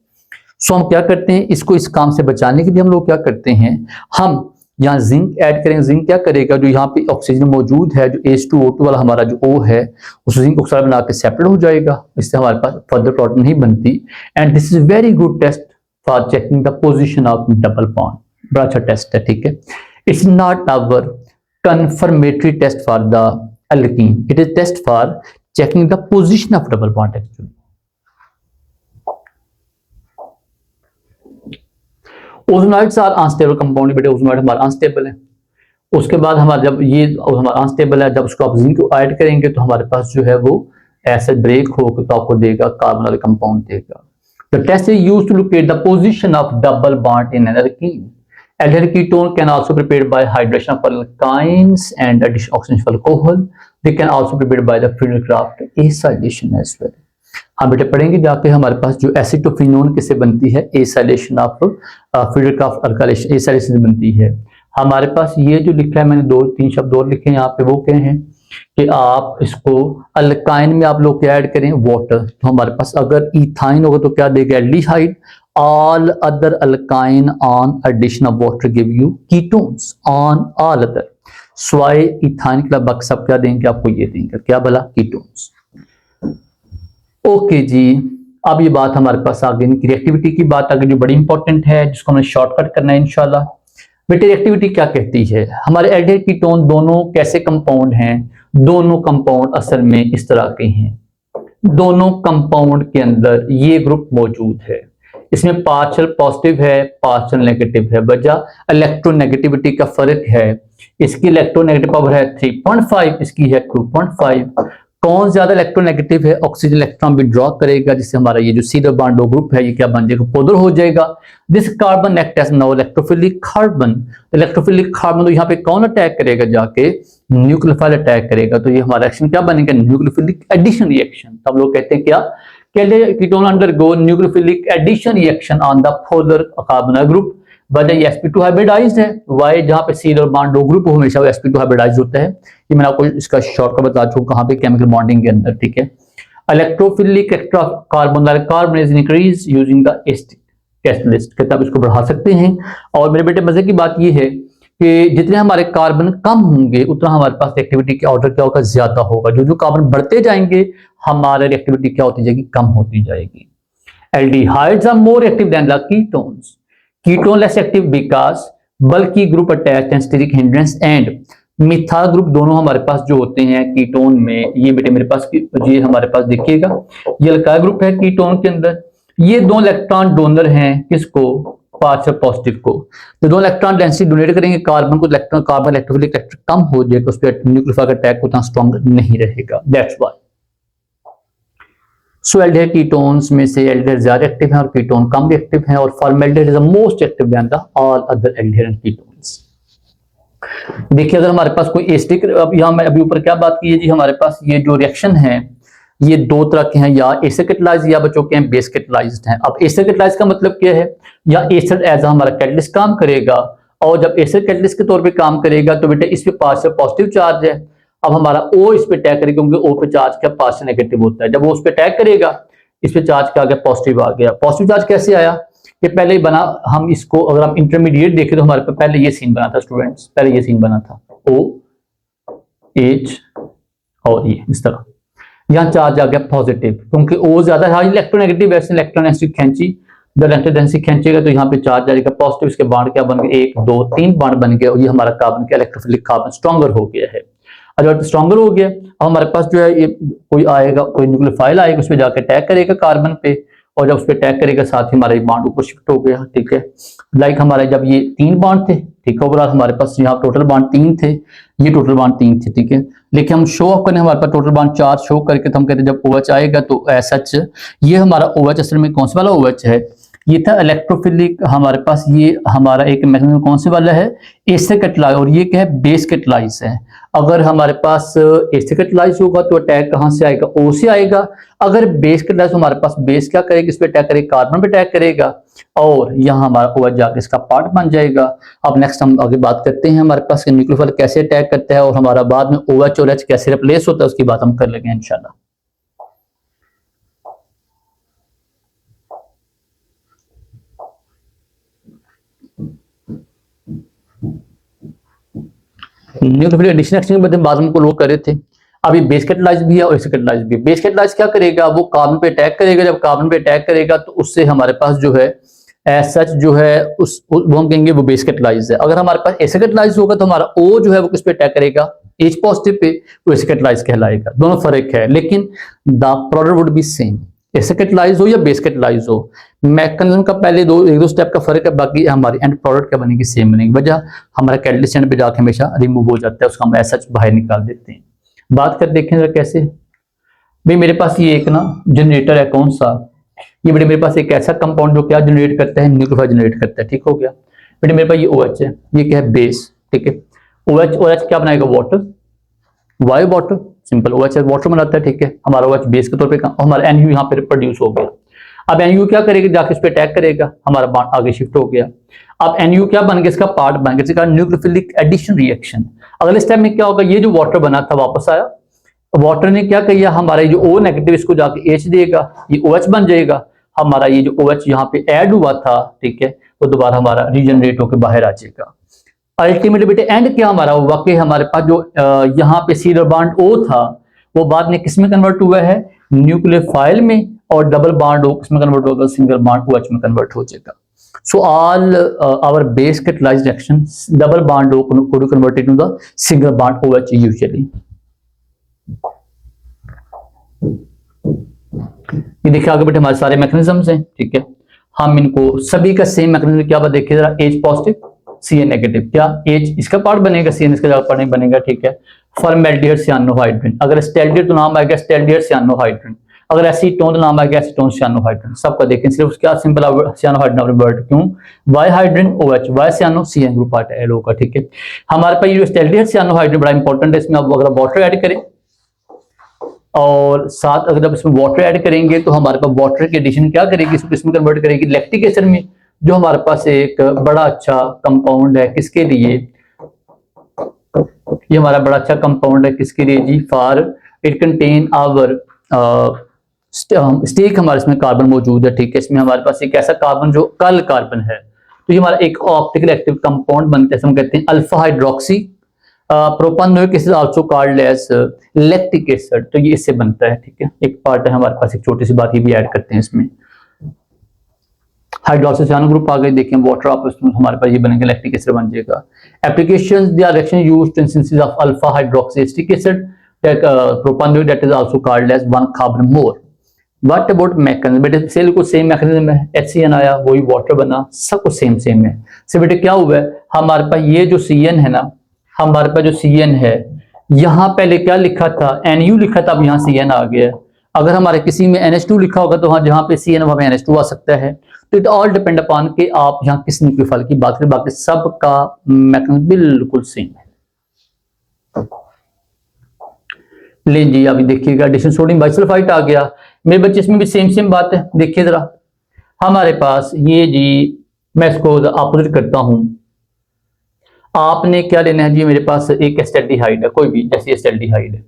सो हम क्या करते हैं, इसको इस काम से बचाने के लिए हम लोग क्या करते हैं, हम यहाँ जिंक ऐड करेंगे। जिंक क्या करेगा? जो यहाँ पे ऑक्सीजन मौजूद है, जो H2O2 वाला हमारा जो O है, उस जिंक ऑक्साइड बना के सेपरेट हो जाएगा। इससे हमारे पास फर्दर प्रोडक्ट नहीं बनती। And this is very good test for checking the position of double bond. बड़ा अच्छा टेस्ट है, ठीक है। It's not our confirmatory test for the alkene, it is test for checking the position of double bond actually. Ozonides are unstable compound. बेटे ozonide हमारा unstable है। उसके बाद हमारा जब ये हमारा अनस्टेबल है, जब उसको आप जिंक ऐड करेंगे तो हमारे पास जो है वो एसिड ब्रेक होकर तो आपको देगा कार्बन वाले कंपाउंड देगा। The test is used to locate the position of double bond in an alkene. Aldehyde ketone can also be prepared by hydration of alkynes and addition of oxygen for alcohol. They can also be prepared by the Friedel-Crafts acylation as well. हाँ बेटे पढ़ेंगे जाके हमारे पास जो acetophenone किससे बनती है? Acylation of Friedel-Crafts alkylation acylation से बनती है। हमारे पास ये जो लिखा है, मैंने 2-3 शब्द और लिखे हैं यहाँ पे, वो क्या हैं कि आप इसको अल्काइन में आप लोग क्या ऐड करें? वाटर। तो हमारे पास अगर इथाइन होगा तो क्या देगा? Aldehyde. All other alkyne on addition of water give you ketones on all other. स्वाई इथाइन के बाद सब क्या देंगे आपको? ये देंगे क्या भला? कीटोन्स। ओके जी, अब ये बात हमारे पास आ गई रिएक्टिविटी की बात आ गई, जो बड़ी इंपॉर्टेंट है, जिसको हमें शॉर्टकट करना है इंशाल्लाह। बेटे रिएक्टिविटी क्या कहती है? हमारे एल्डिहाइड कीटोन दोनों कैसे कंपाउंड हैं? दोनों कंपाउंड असल में इस तरह के हैं। दोनों कंपाउंड के अंदर ये ग्रुप मौजूद है। इसमें पार्शियल पॉजिटिव है, पार्शियल नेगेटिव है। वजह इलेक्ट्रोनेगेटिविटी का फर्क है। इसकी इलेक्ट्रोनेगेटिव पावर है 3.5, इसकी है 2.5। कौन ज्यादा इलेक्ट्रोनेगेटिव है? ऑक्सीजन इलेक्ट्रॉन विड्रॉ करेगा, जिससे हमारा ये जो सी बॉन्ड ग्रुप है ये क्या बन जाएगा? पोलर हो जाएगा। This carbon act as no electrophilic carbon. Electrophilic carbon तो यहाँ पे कौन अटैक करेगा? जाके न्यूक्लियोफाइल अटैक करेगा। तो ये हमारा एक्शन क्या बनेगा? Nucleophilic addition reaction. तो हम लोग कहते हैं क्या? Ketone undergo nucleophilic addition reaction on the polar carbonyl group। वजह ये sp2 हाइब्रिडाइज्ड है। वाई जहां पे सी बॉन्ड दो ग्रुप हो हमेशा वो sp2 हाइब्रिडाइज्ड होता है। ये मैंने आपको इसका शॉर्टकट बता चुका कहां पे? केमिकल बॉन्डिंग के अंदर, ठीक है। Electrophilic extra carbonyl carbon is increase using the catalyst. कहते आप इसको बढ़ा सकते हैं। और मेरे बेटे मजे की बात ये है कि जितने हमारे कार्बन कम होंगे उतना हमारे पास रिएक्टिविटी का ऑर्डर क्या होगा? ज्यादा होगा। जो जो कार्बन बढ़ते जाएंगे हमारे रिएक्टिविटी क्या होती जाएगी? कम होती जाएगी। Aldehydes are more active than the ketones. Ketone less active because bulky group attach and steric hindrance and methyl group दोनों हमारे पास जो होते हैं कीटोन में, ये बेटे मेरे पास ये हमारे पास देखिएगा, ये अल्काइल ग्रुप है कीटोन के अंदर। ये 2 इलेक्ट्रॉन डोनर हैं किसको? पार्शियल पॉजिटिव को, तो दोनों इलेक्ट्रॉन डेंसिटी डोनेट करेंगे कार्बन को, इलेक्ट्रॉन कार्बन इलेक्ट्रोफिलिक कम हो जाएगा, उस पर न्यूक्लियोफाइल का अटैक उतना स्ट्रॉन्ग नहीं रहेगा, that's why. So aldehyde ketones में से एल्डिहाइड ज्यादा एक्टिव है और कीटोन कम एक्टिव है, और formaldehyde is the most active than the all other aldehyde and ketones. देखिए अगर हमारे पास कोई एसिडिक, अब यहाँ मैं अभी ऊपर क्या बात की है जी, हमारे पास ये जो रिएक्शन है ये दो तरह के हैं, या एसिड कैटलाइज्ड या बच्चों के हैं बेस कैटलाइज्ड हैं। अब एसिड कैटलाइज्ड का मतलब क्या है, या एसिड एज हमारा कैटलिस्ट काम करेगा, और जब एसिड कैटलिस्ट के तौर पे काम करेगा तो बेटा इस पे पार्शियल पॉजिटिव चार्ज है, अब हमारा O इस पे अटैक करेगा, क्योंकि O पे चार्ज क्या पार्शियल नेगेटिव होता है, जब वो उस पे अटैक करेगा इस पे चार्ज क्या आ गया, पॉजिटिव आ गया। पॉजिटिव चार्ज कैसे आया, ये पहले ही बना, हम इसको अगर हम इंटरमीडिएट देखें तो हमारे पास पहले ये सीन बना था स्टूडेंट्स, पहले ये सीन बना था OH और ये इस तरह, यहाँ चार्ज आ गया पॉजिटिव, क्योंकि O ज्यादा है, इलेक्ट्रोनेगेटिव वैसे इलेक्ट्रॉन डेंसिटी खींची, जब इलेक्ट्रॉन डेंसिटी खींचेगा तो यहाँ पे चार्ज आ जाएगा पॉजिटिव, इसके बांड क्या बन गए, 1 2 3 बांड बन गए, और ये हमारा कार्बन का इलेक्ट्रोफिलिक कार्बन स्ट्रॉन्गर हो गया है। और स्ट्रॉन्गर हो गया, अब हमारे पास जो है ये कोई आएगा, कोई न्यूक्लियोफाइल आएगा, उस पर जाकर अटैक करेगा कार्बन पे, और जब उस पर अटैक करेगा साथ ही हमारा ये बांड ऊपर शिफ्ट हो गया, ठीक है। लाइक हमारे जब ये 3 बांड थे, ठीक है, ओवरऑल हमारे पास यहाँ टोटल बांड 3 थे, ये टोटल बांड 3 थे, ठीक है, लेकिन हम शो ऑफ करने हमारे पास टोटल बांड 4 शो करके तो हम कहते हैं जब OH आएगा तो सच ये हमारा OH असल में कौन सा वाला OH है, ये था इलेक्ट्रोफिलिक, हमारे पास ये हमारा एक मैकेनिज्म कौन से वाला है, एसिड कैटलाइज, और ये क्या है, बेस कैटलाइज है। अगर हमारे पास एसिड कैटलाइज होगा तो अटैक कहां से आएगा, O से आएगा। अगर बेस कैटलाइज, हमारे पास बेस क्या करेगा, इस पे अटैक करेगा, कार्बन पे अटैक करेगा, और यहाँ हमारा OH जाके इसका पार्ट बन जाएगा। अब नेक्स्ट हम आगे बात करते हैं हमारे पास न्यूक्लियोफाइल कैसे अटैक करता है, और हमारा बाद में OH और H कैसे रिप्लेस होता है, उसकी बात हम कर लेंगे इंशाल्लाह। न्यूक्लियोफिलिक एडिशन एक्सचेंज के बाद हमको लोग कर रहे थे, अभी बेस कैटलाइज भी है और एसिड कैटलाइज भी है। बेस कैटलाइज क्या करेगा, वो कार्बन पे अटैक करेगा, जब कार्बन पे अटैक करेगा तो उससे हमारे पास जो है एज सच जो है वो हम कहेंगे वो बेस कैटलाइज है। अगर हमारे पास एसिड कैटलाइज होगा तो हमारा O जो है वो किस पे अटैक करेगा, H पॉजिटिव पे, वो एसिड कैटलाइज कहलाएगा। दोनों फर्क है, लेकिन the product would be same, acid catalyse हो या बेस कैटलाइज हो, मैकेनिज्म का पहले एक दो स्टेप का फर्क है, बाकी हमारी एंड प्रोडक्ट क्या बनेगी, सेम बनेगी। वजह हमारा कैटलिस्ट एंड पे जाके हमेशा रिमूव हो जाता है, उसका हम एज सच बाहर निकाल देते हैं। बात कर देखें जरा कैसे, भाई मेरे पास ये एक ना जनरेटर है, कौन सा, ये बेटे मेरे पास एक ऐसा कंपाउंड जो क्या जनरेट करता है, न्यूक्लियोफाइल जनरेट करता है, ठीक हो गया। बेटे मेरे पास ये OH है, ये क्या है, बेस, ठीक है। OH क्या बनाएगा, water, Y water, simple OH water बनाता है, ठीक है। हमारा OH बेस के तौर पे हमारा NU यहाँ पे प्रोड्यूस हो गया। अब NU क्या करेगा, जाके इस पे अटैक करेगा, हमारा बॉन्ड आगे शिफ्ट हो गया। अब NU क्या बन गया, इसका पार्ट बन गया, इसका न्यूक्लियोफिलिक एडिशन रिएक्शन। अगले स्टेप में क्या होगा, ये जो वाटर बना था वापस आया, वाटर ने क्या किया, हमारा जो O नेगेटिव इसको जाके H देगा, ये OH बन जाएगा। हमारा ये जो OH यहाँ पे ऐड हुआ था, ठीक है, तो दोबारा हमारा रीजनरेट होकर बाहर आ जाएगा। अल्टीमेटली बेटे एंड क्या हमारा हुआ कि हमारे पास जो यहाँ पे सिंगल बॉन्ड O था वो बाद में किस में कन्वर्ट हुआ है, न्यूक्लियोफाइल में, और डबल बॉन्ड O किस में कन्वर्ट होगा, सिंगल बॉन्ड OH में कन्वर्ट हो जाएगा। So all our base catalyzed reactions, double bond O could be converted into the single bond OH usually. ये देखिए आगे बेटे हमारे सारे मैकेनिज्म्स हैं, ठीक है। हम इनको सभी का सेम मैकेनिज्म क्या बात देखिए जरा, H पॉजिटिव Cn नेगेटिव, क्या H इसका पार्ट बनेगा, Cn इसका पार्ट नहीं बनेगा, ठीक है। फॉर्मेल्डिहाइड सियानोहाइड्रिन, अगर स्टेल्डिहाइड तो नाम आएगा स्टेल्डिहाइड सियानोहाइड्रिन, अगर एसीटोन तो नाम आएगा एसीटोन सियानोहाइड्रिन। सबका देखें सिर्फ क्या सिंपल सियानोहाइड्रिन वर्ड, क्यों, why hydrin OH, why cyano CN group part है एलो का, ठीक है। हमारे पास ये स्टेल्डिहाइड सियानोहाइड्रिन बड़ा इंपॉर्टेंट है, इसमें आप अगर वाटर ऐड करें और साथ अगर आप इसमें वाटर ऐड करेंगे तो हमारे पास वाटर की एडिशन क्या करेगी, इसमें कन्वर्ट करेगी लैक्टिक एसिड में, जो हमारे पास एक बड़ा अच्छा कंपाउंड है किसके लिए, ये हमारा बड़ा अच्छा कंपाउंड है किसके लिए जी, for it contain our stake, हमारे इसमें कार्बन मौजूद है, ठीक है। इसमें हमारे पास एक ऐसा कार्बन जो कल कार्बन है, तो ये हमारा एक ऑप्टिकल एक्टिव कंपाउंड बनता है, हम कहते हैं alpha hydroxy propanoic acid also called as lactic acid, तो ये इससे बनता है, ठीक है। एक पार्ट है हमारे पास, एक छोटी सी बात ये भी ऐड करते हैं इसमें, हाइड्रोक्सी सियानो ग्रुप आ गए, देखें वाटर आप हमारे पास ये बनेगा लैक्टिक एसिड बन जाएगा। Applications the reaction used in synthesis of alpha hydroxy acetic acid propanoic that is also called as 1 carbon more, what about mechanism, बेटे सेल को सेम मैकेनिज्म है, HCN आया वही वाटर बना, सब कुछ सेम सेम है। से बेटे क्या हुआ है, हमारे पास ये जो CN है ना, हमारे पास जो CN है, यहाँ पहले क्या लिखा था, NU लिखा था, अब यहाँ CN आ गया। अगर हमारे किसी में NH2 लिखा होगा तो हाँ जहाँ पे CN वहां पे NH2 आ सकता है। तो इट ऑल डिपेंड अपॉन कि आप यहाँ किस न्यूक्लियोफाइल की बात करें, बाकी सबका मैकेनिज्म बिल्कुल सेम है। ले जी अभी देखिएगा एडिशन सोडियम बाइसल्फाइड आ गया मेरे बच्चे, इसमें भी सेम बात है। देखिए जरा हमारे पास ये जी, मैं इसको अपोजिट करता हूं, आपने क्या लेना है जी, मेरे पास एक एस्टेल्डिहाइड है, कोई भी जैसी एस्टेल्डिहाइड है,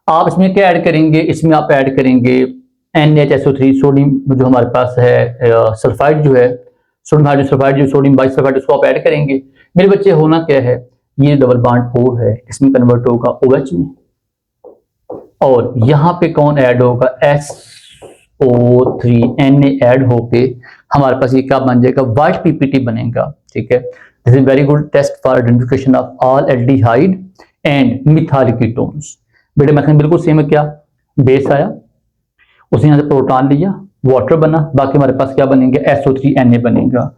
आप इसमें क्या ऐड करेंगे, इसमें आप ऐड करेंगे NaHSO3 सोडियम जो हमारे पास है, सल्फाइड जो है, सोडियम हाइड्रोसल्फाइड जो सोडियम बाइसल्फाइड, उसको आप ऐड करेंगे। मेरे बच्चे होना क्या है, ये डबल बॉन्ड O है, इसमें कन्वर्ट होगा OH में, और यहाँ पे कौन ऐड होगा, SO3 Na ऐड होके हमारे पास ये क्या बन जाएगा, व्हाइट PPT बनेगा। ठीक है, this is very good test for identification of all aldehyde and methyl ketones. बेटे मैकेनिज्म बिल्कुल सेम है, क्या बेस आया, उसने यहाँ से प्रोटॉन लिया, वाटर बना, बाकी हमारे पास क्या बनेंगे, SO3 Na बनेगा।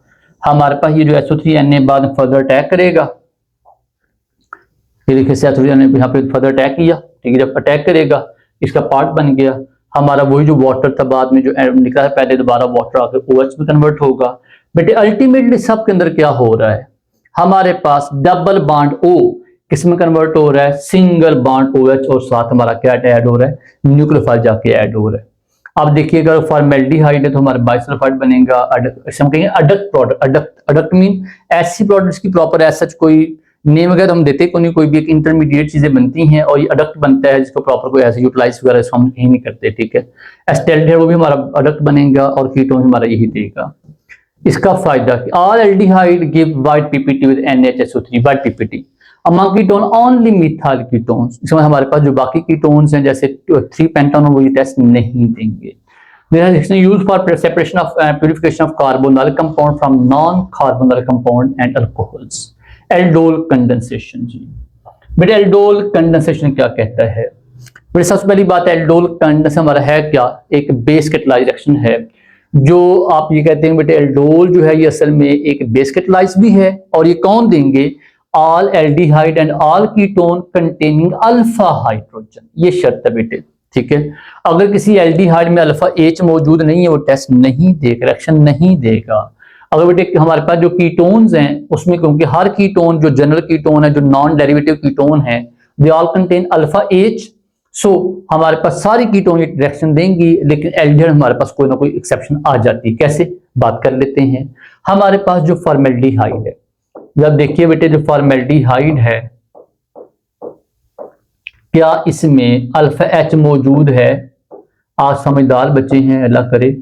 हमारे पास ये जो SO3 Na बाद में फर्दर अटैक करेगा, ये देखिए SO3 Na यहाँ पे फर्दर अटैक किया, ठीक है, जब अटैक करेगा इसका पार्ट बन गया हमारा, वही जो वाटर था बाद में जो निकला है पहले, दोबारा वाटर आकर OH में कन्वर्ट होगा। बेटे अल्टीमेटली सब के अंदर क्या हो रहा है, हमारे पास डबल बॉन्ड O किस में कन्वर्ट हो रहा है, सिंगल बॉन्ड OH, और साथ हमारा क्या ऐड हो रहा है, न्यूक्लियोफाइल जाके ऐड हो रहा है। अब देखिएगा फॉर्मेल्डिहाइड है तो हमारा बाइसल्फाइड बनेगा, हम कहेंगे अडक्ट प्रोडक्ट, अडक्ट मीन ऐसी प्रोडक्ट्स की प्रॉपर एज सच कोई नेम वगैरह हम देते को नहीं, कोई भी एक इंटरमीडिएट चीजें बनती हैं और ये अडक्ट बनता है जिसको प्रॉपर कोई ऐसे यूटिलाइज वगैरह हम कहीं नहीं करते। ठीक है, एस्टेल्डिहाइड वो भी हमारा अडक्ट बनेगा और कीटोन हमारा यही देगा। इसका फायदा all aldehyde give white PPT with NaHSO3 white PPT among ketone only methyl ketones. इसमें हमारे पास जो बाकी कीटोन्स हैं जैसे 3 पेंटानोन वो ये टेस्ट नहीं देंगे। Use for separation of purification of carbonyl compound from non carbonyl compound and alcohols. Aldol condensation जी, बेटे एल्डोल कंडेंसेशन क्या कहता है, बेटे सबसे पहली बात एल्डोल कंडेंसेशन हमारा है क्या, एक बेस कैटालाइज रिएक्शन है, जो आप ये कहते हैं बेटे एल्डोल जो है ये असल में एक बेस कैटालाइज भी है, और ये कौन देंगे, all aldehyde and all ketone containing alpha hydrogen, ये शर्त है बेटे। ठीक है, अगर किसी एल्डिहाइड में अल्फा H मौजूद नहीं है वो टेस्ट नहीं देगा, रिएक्शन नहीं देगा। अगर बेटे हमारे पास जो कीटोन्स हैं उसमें, क्योंकि हर कीटोन जो जनरल कीटोन है, जो नॉन डेरिवेटिव कीटोन है, they all contain alpha H, सो हमारे पास सारी कीटोन रिएक्शन देंगी, लेकिन एल्डिहाइड हमारे पास कोई ना कोई एक्सेप्शन आ जाती है। कैसे, बात कर लेते हैं। हमारे पास जो फॉर्मेल्डिहाइड है, जब देखिए बेटे जो फॉर्मेल्डिहाइड है, क्या इसमें अल्फा H मौजूद है, आज समझदार बच्चे हैं अल्लाह करे,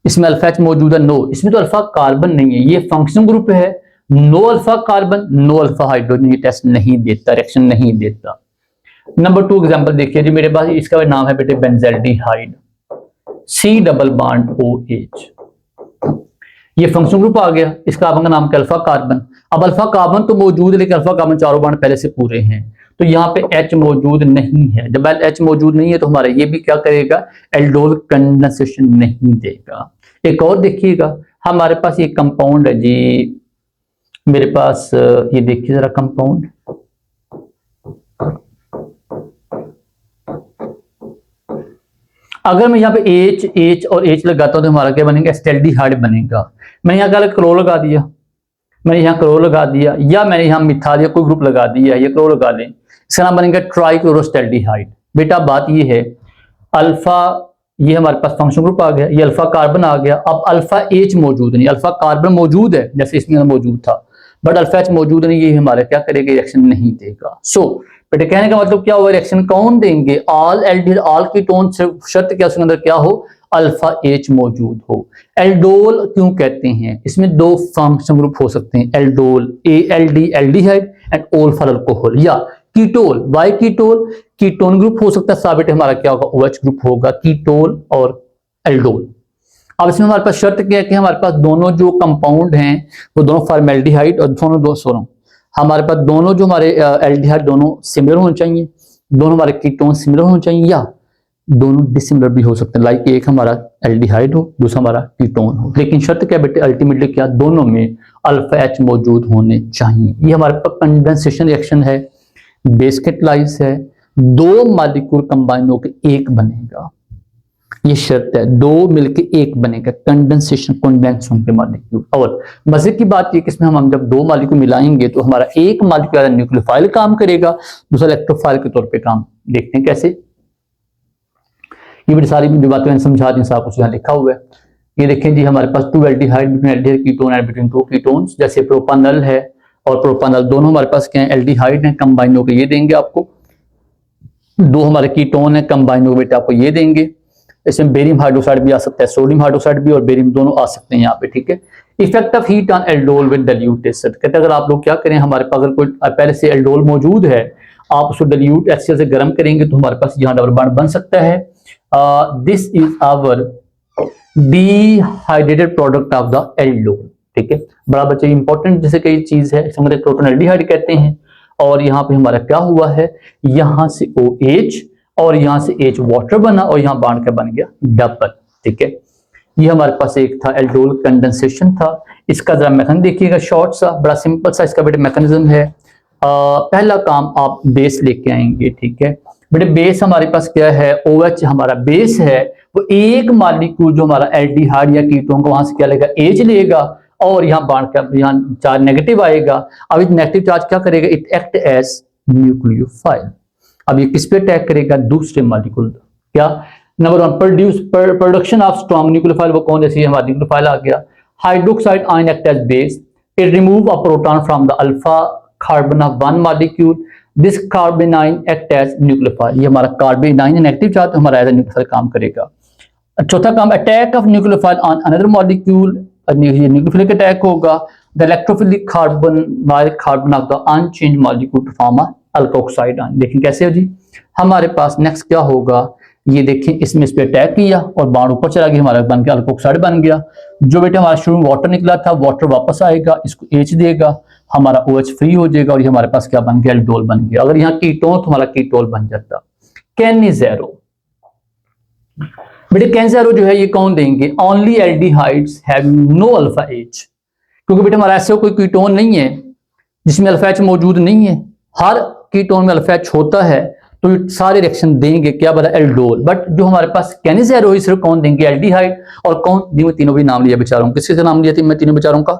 इसमें अल्फा H मौजूद है, नो, इसमें तो अल्फा कार्बन नहीं है, ये फंक्शन ग्रुप है, no alpha carbon no alpha hydrogen, ये टेस्ट नहीं देता, रिएक्शन नहीं देता। नंबर 2 एग्जांपल देखिए जी, मेरे पास इसका नाम है बेटे benzaldehyde, C double bond OH, ये फंक्शन ग्रुप आ गया, इसका आपका नाम क्या, अल्फा कार्बन। अब अल्फा कार्बन तो मौजूद है लेकिन अल्फा कार्बन चारों बॉन्ड पहले से पूरे हैं, तो यहाँ पे H मौजूद नहीं है। जब H मौजूद नहीं है तो हमारा ये भी क्या करेगा, एल्डोल कंडेंसेशन नहीं देगा। एक और देखिएगा, हमारे पास ये कंपाउंड है जी, मेरे पास ये देखिए जरा कंपाउंड, अगर मैं यहाँ पे H और H लगाता हूं तो हमारा क्या बनेगा, एस्टेल्डिहाइड बनेगा। मैंने यहाँ क्लोरो लगा दिया, मैंने यहाँ क्लोरो लगा दिया, या मैंने यहाँ मिथाइल या कोई ग्रुप लगा दिया, ये क्लोरो लगा लें, इसका नाम बनेगा ट्राइक्लोरोस्टेल्डिहाइड। बेटा बात ये है, अल्फा ये हमारे पास फंक्शन ग्रुप आ गया, ये अल्फा कार्बन आ गया, अब अल्फा H मौजूद नहीं, अल्फा कार्बन मौजूद है जैसे इसमें मौजूद था, बट अल्फा H मौजूद नहीं, ये हमारा क्या करेगा, रिएक्शन नहीं देगा। सो बेटे कहने का मतलब क्या हुआ, रिएक्शन कौन देंगे, ऑल एल्डिहाइड ऑल कीटोन, शर्त क्या उसके अंदर क्या हो, अल्फा H मौजूद हो। एल्डोल क्यों कहते हैं, इसमें 2 फंक्शन ग्रुप हो सकते हैं, aldol ALD aldehyde and ol for alcohol, या ketol Y ketol ketone group हो सकता है, साबित हमारा क्या होगा, OH ग्रुप होगा, कीटोल और एल्डोल। अब इसमें हमारे पास शर्त क्या है कि हमारे पास दोनों जो कंपाउंड हैं वो दोनों फॉर्मेल्डिहाइड और दोनों हमारे पास दोनों जो हमारे एल्डिहाइड दोनों सिमिलर होने चाहिए, दोनों हमारे कीटोन सिमिलर होने चाहिए, या दोनों डिसिमिलर भी हो सकते हैं, लाइक एक हमारा एल्डिहाइड हो, दूसरा हमारा कीटोन हो, लेकिन शर्त क्या बेटे, अल्टीमेटली क्या, दोनों में अल्फा एच मौजूद होने चाहिए। ये हमारे पास कंडेंसेशन रिएक्शन है, बेस कैटलाइज है, दो मॉलिक्यूल कंबाइन होकर एक बनेगा, ये शर्त है, दो मिलके एक बनेगा, कंडेंसेशन, कंडेंस होंगे मॉलिक्यूल। और मजे की बात ये कि इसमें हम जब दो मॉलिक्यूल मिलाएंगे तो हमारा एक मॉलिक्यूल न्यूक्लियोफाइल काम करेगा, दूसरा इलेक्ट्रोफाइल के तौर पे काम। देखते हैं कैसे। ये बड़ी सारी बातें मैंने समझा दी, सारा कुछ यहाँ लिखा हुआ है। ये देखें जी, हमारे पास 2 aldehyde between aldehyde ketone and between 2 ketones, जैसे प्रोपानल है और प्रोपानल दोनों हमारे पास क्या है, एल्डिहाइड है, कंबाइन होकर ये देंगे आपको। दो हमारे कीटोन है, कंबाइन होकर बेटा आपको ये देंगे। इसमें बेरियम हाइड्रोक्साइड भी आ सकता है, सोडियम हाइड्रोक्साइड भी, और बेरियम दोनों आ सकते हैं यहाँ पे, ठीक है। Effect of heat on aldol with dilute acid, कहते हैं अगर आप लोग क्या करें, हमारे पास अगर कोई पहले से एल्डोल मौजूद है, आप उसको डाइल्यूट एसिड से गर्म करेंगे तो हमारे पास यहाँ डबल बॉन्ड बन सकता है। This is our dehydrated product of the aldol, ठीक है। बड़ा बच्चे इंपॉर्टेंट जैसे कई चीज है, इसे प्रोटोनएल्डिहाइड कहते हैं। और यहाँ पे हमारा क्या हुआ है, यहाँ से OH और यहाँ से H वाटर बना और यहाँ बांध के बन गया डबल, ठीक है। ये हमारे पास एक था एल्डोल कंडेंसेशन था। इसका जरा मैकेनिज्म देखिएगा, शॉर्ट सा, बड़ा सिंपल सा इसका बेटे मैकेनिज्म है। पहला काम आप बेस लेके आएंगे, ठीक है बेटे। बेस हमारे पास क्या है, OH हमारा बेस है, वो एक मॉलिक्यूल जो हमारा एल्डिहाइड या कीटोन को वहां से क्या लेगा, H लेगा और यहाँ बांध कर यहाँ चार्ज नेगेटिव आएगा। अब इस नेगेटिव चार्ज क्या करेगा, इट एक्ट एज न्यूक्लियोफाइल। अब ये किस पे अटैक करेगा, दूसरे मॉलिक्यूल। क्या, number 1 production of strong nucleophile, वो कौन, जैसे हमारा न्यूक्लियोफाइल आ गया। Hydroxide ion act as base, it remove a proton from the alpha carbon of one molecule, this carbon ion act as nucleophile. ये हमारा कार्बन आयन नेगेटिव चार्ज, तो हमारा एज न्यूक्लियोफाइल काम करेगा। चौथा काम, attack of nucleophile on another molecule, nucleophilic attack होगा। The electrophilic carbon of the unchanged molecule to form alkoxide ion. देखें कैसे हो जी, हमारे पास नेक्स्ट क्या होगा, ये देखें, इसमें इस पे अटैक किया और बाण ऊपर चला गया, हमारा बन गया अल्कोक्साइड बन गया। जो बेटा हमारा शुरू में वाटर निकला था, वाटर वापस आएगा, इसको H देगा, हमारा OH फ्री हो जाएगा और ये हमारे पास क्या बन गया, एल्डोल बन गया। अगर यहाँ कीटोन तो हमारा कीटोल बन जाता। कैनिज़ेरो, बेटे कैनिज़ेरो जो है ये कौन देंगे, only aldehydes have no alpha H, क्योंकि बेटा हमारा ऐसा कोई कीटोन नहीं है जिसमें अल्फा H मौजूद नहीं है। हर कीटोन में अल्फा H होता है, तो ये सारे रिएक्शन देंगे क्या बता, एल्डोल। बट जो हमारे पास कैनिज़ेरो सिर्फ कौन देंगे, एल्डिहाइड। और कौन जी, मैं तीनों भी नाम लिया बेचारों, किसके से नाम लिया था मैं तीनों बेचारों का,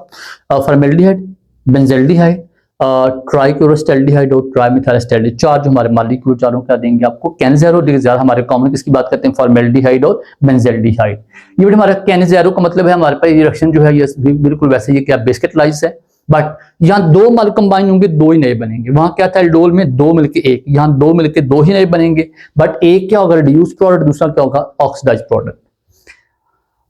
फॉर्मेल्डिहाइड, बेंज़ल्डिहाइड, ट्राइक्लोरोस्टेल्डिहाइड और ट्राइमेथाइलएस्टेल्डिहाइड। चार जो हमारे मॉलिक्यूल चारों क्या देंगे आपको, कैनिज़ेरो। ज्यादा हमारे कॉमन किसकी बात करते हैं, फॉर्मेल्डिहाइड और बेंज़ल्डिहाइड। ये भी हमारा कैनिज़ेरो का मतलब है हमारे पास ये रिएक्शन जो है ये बिल्कुल वैसे ये क्या बेस कैटलाइज है। बट यहाँ दो मॉलिक्यूल कंबाइन होंगे, दो ही नए बनेंगे। वहां क्या था एल्डोल में, दो मिलके एक, यहाँ दो मिलके दो ही नए बनेंगे। बट एक क्या होगा, रिड्यूस्ड प्रोडक्ट, दूसरा क्या होगा, ऑक्सीडाइज्ड प्रोडक्ट।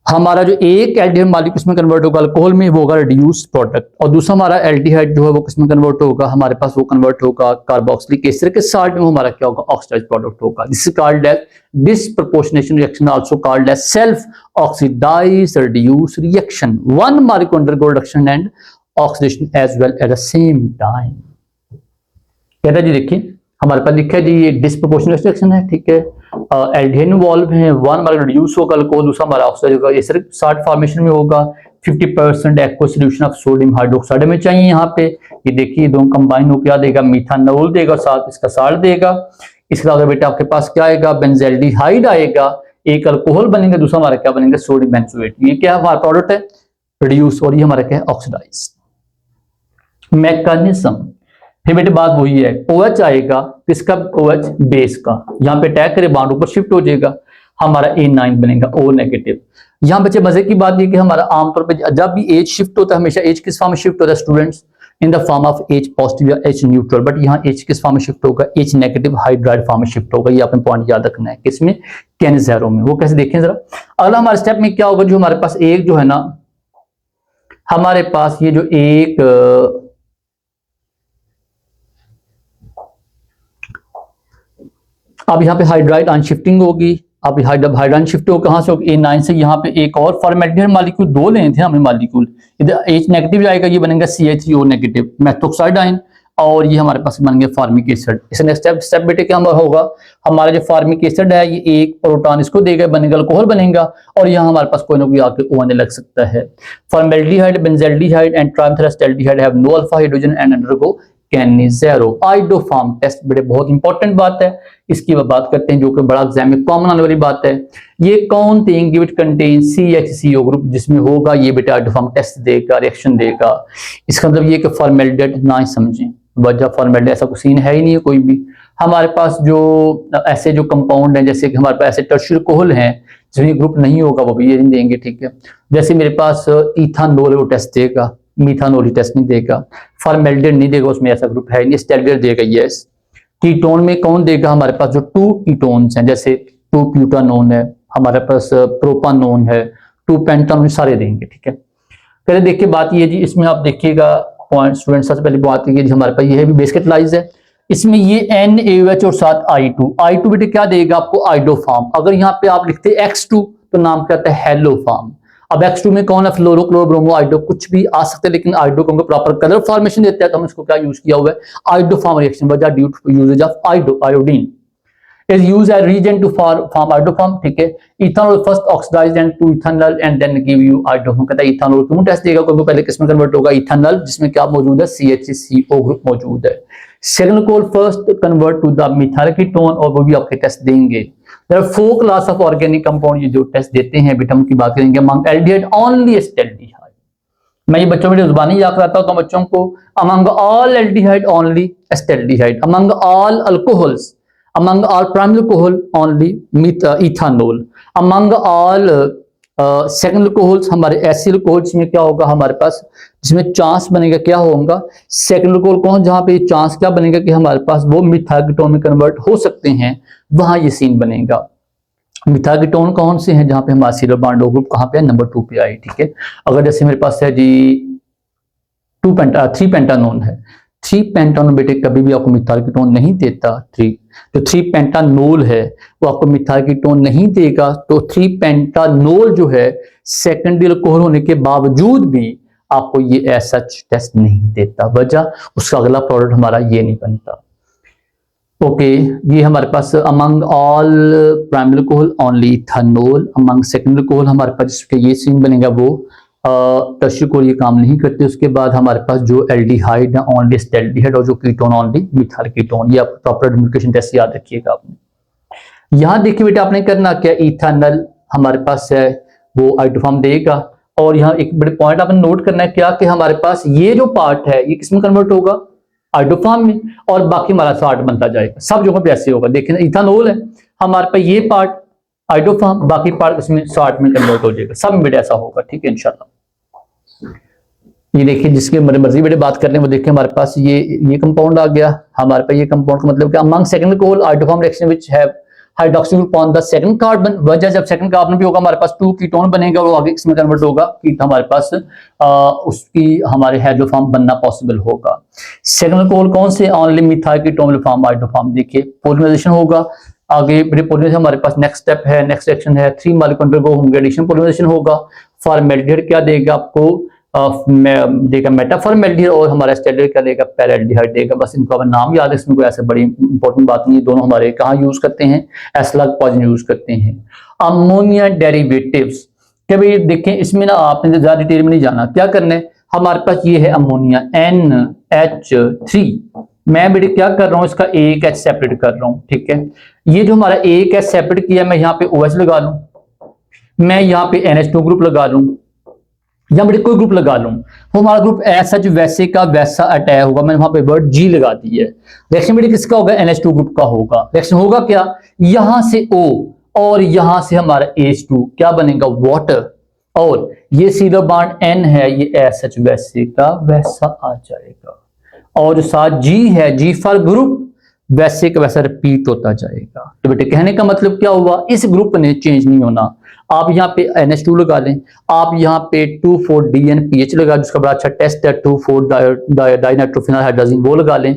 हमारा जो एक एल्डिहाइड मॉलिक्यूल किसमें कन्वर्ट होगा, अल्कोहल में, वो होगा रिड्यूस्ड प्रोडक्ट। और दूसरा हमारा एल्डिहाइड जो है वो किसमें कन्वर्ट होगा, हमारे पास वो कन्वर्ट होगा कार्बोक्सिलिक एसिड के साल्ट में, हमारा क्या होगा, ऑक्सीडाइज्ड प्रोडक्ट होगा। This is called as disproportionation reaction, also called as self oxidized reduce reaction. One molecule undergo reduction and oxidation as well at the same time. कहता है जी, देखिए हमारे पास लिखा है जी, ये डिसप्रोपोर्शनेट रिएक्शन है, ठीक है। एल्डिहाइड इन्वॉल्व है, वन हमारा रिड्यूस होगा अल्कोहल, दूसरा हमारा ऑक्सीडाइज होगा। ये सिर्फ साल्ट फॉर्मेशन में होगा। 50% aqua solution of sodium hydroxide में चाहिए यहाँ पे। ये देखिए दोनों कंबाइन होकर क्या देगा, मिथानॉल देगा, साथ इसका साल्ट देगा। इसका अगर बेटा आपके पास क्या आएगा, बेंज़ल्डिहाइड आएगा, एक अल्कोहल बनेगा, दूसरा हमारा क्या बनेगा, सोडियम बेंजोएट। ये क्या हमारा प्रोडक्ट है, रिड्यूस, और ये हमारा क्या है, ऑक्सीडाइज। मैकेनिज्म फिर बेटे बात वही है, OH आएगा, किसका, OH बेस का, यहाँ पे अटैक करे, बाउंड ऊपर शिफ्ट हो जाएगा, हमारा A9 बनेगा, O नेगेटिव। यहाँ बच्चे मजे की बात ये कि हमारा आमतौर पे जब भी H शिफ्ट होता है, हमेशा H किस फॉर्म में शिफ्ट होता है students, in the form of H positive या H न्यूट्रल। बट यहाँ H किस फॉर्म में शिफ्ट होगा, H नेगेटिव हाइड्राइड फॉर्म में शिफ्ट होगा। ये आपने पॉइंट याद रखना है, किसमें, कैनिज़ेरो में। वो कैसे देखें जरा। अगला हमारे स्टेप में क्या होगा, जो हमारे पास एक जो है ना, हमारे पास ये जो एक अब यहाँ पे हाइड्राइड अनशिफ्टिंग होगी। अब हाइड्राइड शिफ्ट हो कहाँ से होगी, A9 से। यहाँ पे एक और फॉर्मेल्डिहाइड मॉलिक्यूल दो लेने थे हमें मॉलिक्यूल, इधर H नेगेटिव जाएगा, ये बनेगा CH3O नेगेटिव, मेथोक्साइड आयन। और ये हमारे पास बन गया फार्मिक एसिड। इस नेक्स्ट स्टेप बेटे क्या होगा, हमारा जो फार्मिक एसिड है ये एक प्रोटॉन इसको देगा, बनेगा अल्कोहल बनेगा, और यहाँ हमारे पास कोई ना कोई आके O आने लग सकता है। Formaldehyde, benzaldehyde and trimethylacetaldehyde have no alpha hydrogen and undergo Cannizzaro. Iodoform test बेटे बहुत इंपॉर्टेंट बात है, इसकी बात करते हैं जो कि बड़ा एग्जाम में कॉमन आने वाली बात है। ये कौन thing which contain CHCO group, जिसमें होगा ये बेटा आइडोफार्म टेस्ट देगा, रिएक्शन देगा। इसका मतलब ये कि फॉर्मेल्डिहाइड ना ही समझें, वजह फॉर्मेल्डिहाइड ऐसा कुछ सीन है ही नहीं है कोई भी। हमारे पास जो ऐसे जो कंपाउंड हैं, जैसे कि हमारे पास ऐसे टर्शियल कोहल हैं जिसमें ग्रुप नहीं होगा, वो भी ये नहीं देंगे, ठीक है। जैसे मेरे पास इथानोल वो टेस्ट देगा, मिथानोल टेस्ट नहीं देगा, फॉर्मेल्डिहाइड नहीं देगा, उसमें ऐसा ग्रुप है नहीं, स्टेल्डिहाइड देगा यस। कीटोन में कौन देगा, हमारे पास जो 2 कीटोन्स हैं, जैसे 2 ब्यूटानोन है, हमारे पास प्रोपानोन है, 2 पेंटानोन, सारे देंगे, ठीक है। पहले देखिए बात ये जी, इसमें आप देखिएगा पॉइंट स्टूडेंट, सबसे पहले बात ये हमारे पास ये है भी बेस्केटलाइज है, इसमें ये NaOH और साथ I2 बेटे क्या देगा आपको, आइडोफार्म। अगर यहाँ पे आप लिखते X2 तो नाम क्या आता है, हेलोफार्म। अब X2 में कौन है, फ्लोरो क्लोरो ब्रोमो आइडो, कुछ भी आ सकते हैं, लेकिन आइडो को प्रॉपर कलर फॉर्मेशन देता है, तो हम इसको क्या यूज किया हुआ है, आइडोफार्म रिएक्शन, वजह due to usages of iodine is used as reagent to form idoform, ठीक है। Ethanol first oxidized and to ethanol and then give you iodoform. कहता है इथेनॉल क्यों टेस्ट देगा, क्योंकि पहले किस में कन्वर्ट होगा, इथेनॉल, जिसमें क्या मौजूद है, CHCO ग्रुप मौजूद है। सेकंड कोल first convert to the methyl ketone, और वो भी आपके टेस्ट देंगे। There are 4 class of organic compound, ये जो टेस्ट देते हैं बेटा की बात करेंगे। अमंग एल्डिहाइड ओनली एस्टेल्डिहाइड, मैं ये बच्चों में जुबानी याद कराता हूं तो बच्चों को, among all aldehyde only acetaldehyde, among all alcohols, among all primary alcohol only ethanol, among all second alcohols हमारे एसिड alcohols में क्या होगा, हमारे पास जिसमें चांस बनेगा क्या होगा, सेकंड alcohol कौन, जहां पे चांस क्या बनेगा कि हमारे पास वो मिथाइल कीटोन में कन्वर्ट हो सकते हैं, वहां ये सीन बनेगा। मिथाइल कीटोन कौन से हैं, जहां पे हमारा सीरल बॉन्ड ग्रुप कहां पे है, नंबर 2 पे आई, ठीक है। अगर जैसे मेरे पास है जी 3 पेंटानोन है, 3 पेंटानोल बेटे कभी भी आपको मिथाइल कीटोन नहीं देता। 3 पेंटानोल है वो आपको मिथाइल कीटोन नहीं देगा। तो 3 पेंटानोल जो है सेकेंडरी अल्कोहल होने के बावजूद भी आपको ये ऐसा टेस्ट नहीं देता, वजह उसका अगला प्रोडक्ट हमारा ये नहीं बनता। ओके, ये हमारे पास among all primary alcohol only ethanol, among secondary alcohol हमारे पास जिसके ये सीन बनेगा वो टर्शियल कोल ये काम नहीं करते। उसके बाद हमारे पास जो एल्डिहाइड है ओनली एस्टेल्डिहाइड, और जो कीटोन ओनली मिथाइल कीटोन। ये आप प्रॉपर आइडेंटिफिकेशन टेस्ट याद रखिएगा आपने। यहाँ देखिए बेटा आपने करना क्या, इथेनॉल हमारे पास है वो आइडोफॉर्म देगा, और यहाँ एक बड़े पॉइंट आपने नोट करना है क्या कि हमारे पास ये जो पार्ट है ये किसमें कन्वर्ट होगा, आइडोफॉर्म में, और बाकी हमारा साल्ट बनता जाएगा। सब जगह पे ऐसे होगा। देखिए इथेनॉल है हमारे पास ये पार्ट आइडोफॉर्म, बाकी पार्ट इसमें साल्ट में कन्वर्ट हो जाएगा। सब में बेटा ऐसा होगा, ठीक है इंशाल्लाह। ये देखिए जिसके मर्जी बेटे बात करने वो देखिए हमारे पास ये कंपाउंड आ गया। हमारे पास ये कंपाउंड का मतलब क्या, अमंग सेकंड कोल iodoform reaction which have hydroxy group on the second carbon, वजह जब सेकंड कार्बन भी होगा हमारे पास 2 कीटोन बनेगा, वो आगे इसमें कन्वर्ट होगा कि हमारे पास उसकी हमारे हाइड्रोफॉर्म बनना पॉसिबल होगा। सेकंड कोल कौन से, only methyl ketone form iodoform. देखिए पॉलीमराइजेशन होगा आगे पॉलीमराइजेशन हमारे पास नेक्स्ट स्टेप है, नेक्स्ट सेक्शन है 3 मॉलिक्यूल अंडरगो होंगे एडिशन पॉलीमराइजेशन होगा। फॉर्मेल्डिहाइड क्या देगा आपको, देगा मेटाफॉर्मेल्डिहाइड, और हमारा एस्टेल्डिहाइड क्या देगा, पैराल्डिहाइड देगा। बस इनको अब नाम याद है, इसमें कोई ऐसे बड़ी इंपॉर्टेंट बात नहीं है। दोनों हमारे कहाँ यूज करते हैं, एस्लग पॉइजन यूज करते हैं। अमोनिया डेरिवेटिव्स क्या भाई देखें, इसमें ना आपने ज्यादा डिटेल में नहीं जाना, क्या करना है हमारे पास ये है अमोनिया NH3, मैं बेटे क्या कर रहा हूं इसका एक H सेपरेट कर रहा हूं, ठीक है। ये जो हमारा एक H सेपरेट किया मैं यहाँ पे OH लगा लूं, मैं यहाँ पे NH2 ग्रुप लगा लूं, या बेटे कोई ग्रुप लगा लूं, वो हमारा ग्रुप ऐसा जो वैसे का वैसा अटैच होगा। मैंने वहां पे वर्ड G लगा दी है। रिएक्शन बेटे किसका होगा, NH2 ग्रुप का होगा। रिएक्शन होगा क्या, यहां से O और यहां से हमारा H2 क्या बनेगा, वाटर, और ये सीधा बॉन्ड N है ये ऐसा वैसे का वैसा आ जाएगा, और जो साथ G है G फॉर ग्रुप वैसे का वैसा रिपीट होता जाएगा। तो बेटे कहने का मतलब क्या हुआ, इस ग्रुप ने चेंज नहीं होना। आप यहाँ पे NH2 लगा लें, आप यहाँ पे 2,4-DNPH लगा, जिसका बड़ा अच्छा टेस्ट है 2,4-डाइनाइट्रोफिनॉल हाइड्रोजन, वो लगा लें।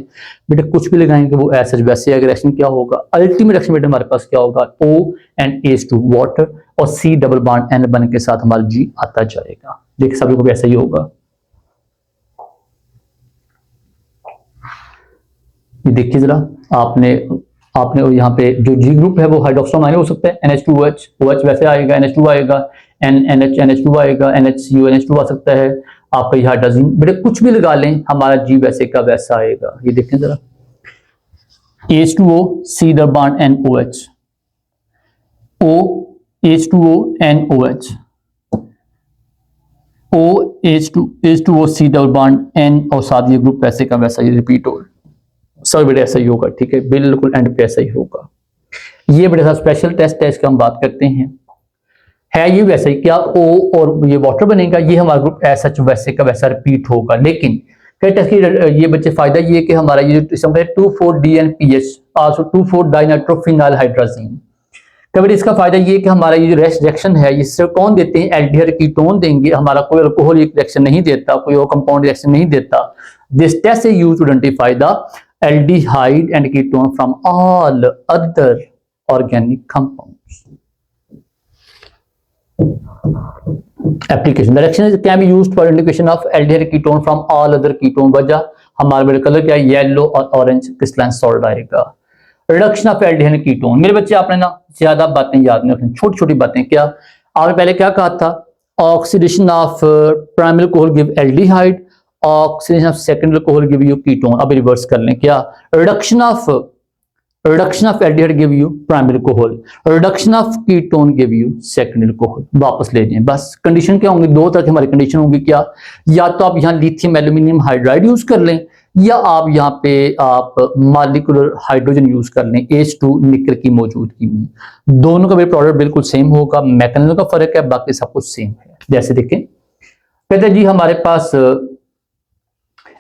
बेटे कुछ भी लगाएंगे वो ऐसा वैसे अगर रिएक्शन क्या होगा, अल्टीमेट रिएक्शन बेटे हमारे पास क्या होगा, O and H2 वाटर, और C डबल बॉन्ड N बन के साथ हमारा G आता जाएगा। देखिए सभी को भी ऐसा ही होगा। ये देखिए जरा, आपने आपने यहाँ पे जो जी ग्रुप है वो हाइड्रोक्सो माइनस हो सकता है, NH2OH, OH वैसे आएगा, NH2 आएगा, NH NH2 आएगा, NHCO NH2 आ सकता है, आपका ये हाइड्रोजन, बेटे कुछ भी लगा लें, हमारा जी वैसे का वैसा आएगा। ये देखें जरा, H2O C double bond NOH, O H2O NOH, O H2O C double bond N और साथ ये ग्रुप वैसे का वैसा ये रिपीट होगा, सब बेटे ऐसा ही होगा, ठीक है, बिल्कुल एंड पे ऐसा ही होगा। ये बेटे साहब स्पेशल टेस्ट है, इसका हम बात करते हैं, है ये वैसे ही, क्या O और ये वाटर बनेगा, ये हमारा ग्रुप ऐसा वैसे का वैसा रिपीट होगा। लेकिन कई टेस्ट की ये बच्चे फायदा ये है कि हमारा ये 2,4-DNPH आल्सो 2,4-डाइनाइट्रोफिनाइल हाइड्रोजीन, कभी इसका फायदा ये है कि हमारा ये जो रिएक्शन है इससे कौन देते हैं, एल्डिहाइड कीटोन देंगे, हमारा कोई अल्कोहलिक रिएक्शन नहीं देता, कोई और कंपाउंड रिएक्शन नहीं देता। This test is used to identify the aldehyde and ketone from all other organic compounds. Application: the reaction can be used for identification of aldehyde ketone from all other ketone. वजह हमारे बेटे colour क्या है, yellow और orange crystalline salt आएगा। Reduction of aldehyde ketone, मेरे बच्चे आपने ना ज्यादा बातें याद नहीं रखनी, छोटी छोटी बातें। क्या आपने पहले क्या कहा था, oxidation of primary alcohol give aldehyde, oxidation of secondary alcohol give you ketone. अब रिवर्स कर लें, क्या reduction of aldehyde give you primary alcohol, reduction of ketone give you secondary alcohol. वापस ले जाएं, बस कंडीशन क्या होंगी, दो तरह की हमारी कंडीशन होंगी। क्या, या तो आप यहाँ लिथियम एल्यूमिनियम हाइड्राइड यूज कर लें, या आप यहाँ पे आप मॉलिक्यूलर हाइड्रोजन यूज कर लें H2 निकल की मौजूदगी में। दोनों का भी प्रोडक्ट बिल्कुल सेम होगा, मैकेनिज्म का फर्क है, बाकी सब कुछ सेम है। जैसे देखें, कहते हैं जी हमारे पास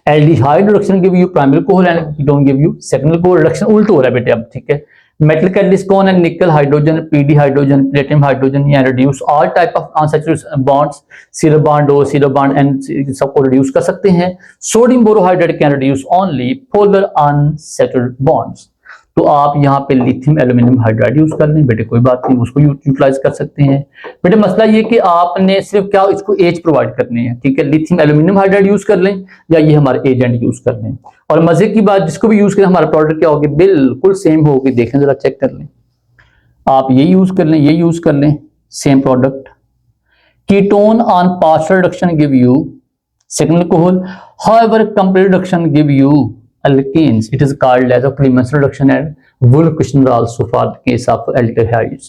aldehyde reduction give you primary alcohol and ketone give you secondary alcohol. Reduction उल्टा हो रहा है बेटे अब, ठीक है। मेटल कैटलिस्ट कौन है, nickel hydrogen, PD hydrogen, platinum hydrogen, या reduce all type of unsaturated bonds, सिलो बॉन्ड ओ सिलो बॉन्ड एंड सबको रिड्यूस कर सकते हैं। Sodium borohydride can reduce only polar unsaturated bonds. तो आप यहाँ पे लिथियम एल्यूमिनियम हाइड्राइड यूज कर लें बेटे, कोई बात नहीं, उसको यूटिलाइज कर सकते हैं बेटे। मसला ये कि आपने सिर्फ क्या इसको एज प्रोवाइड करने हैं, ठीक है। लिथियम एल्यूमिनियम हाइड्राइड यूज कर लें या ये हमारे एजेंट यूज कर लें, और मजे की बात जिसको भी यूज करें हमारा प्रोडक्ट क्या होगी, बिल्कुल सेम होगी। देखें जरा, चेक कर लें, आप ये यूज कर लें, ये यूज कर लें, same product. Ketone on partial reduction give you secondary alcohol, however complete reduction give you alkenes. It is called as a Clemmensen reduction and Wolff question also for the case of aldehydes.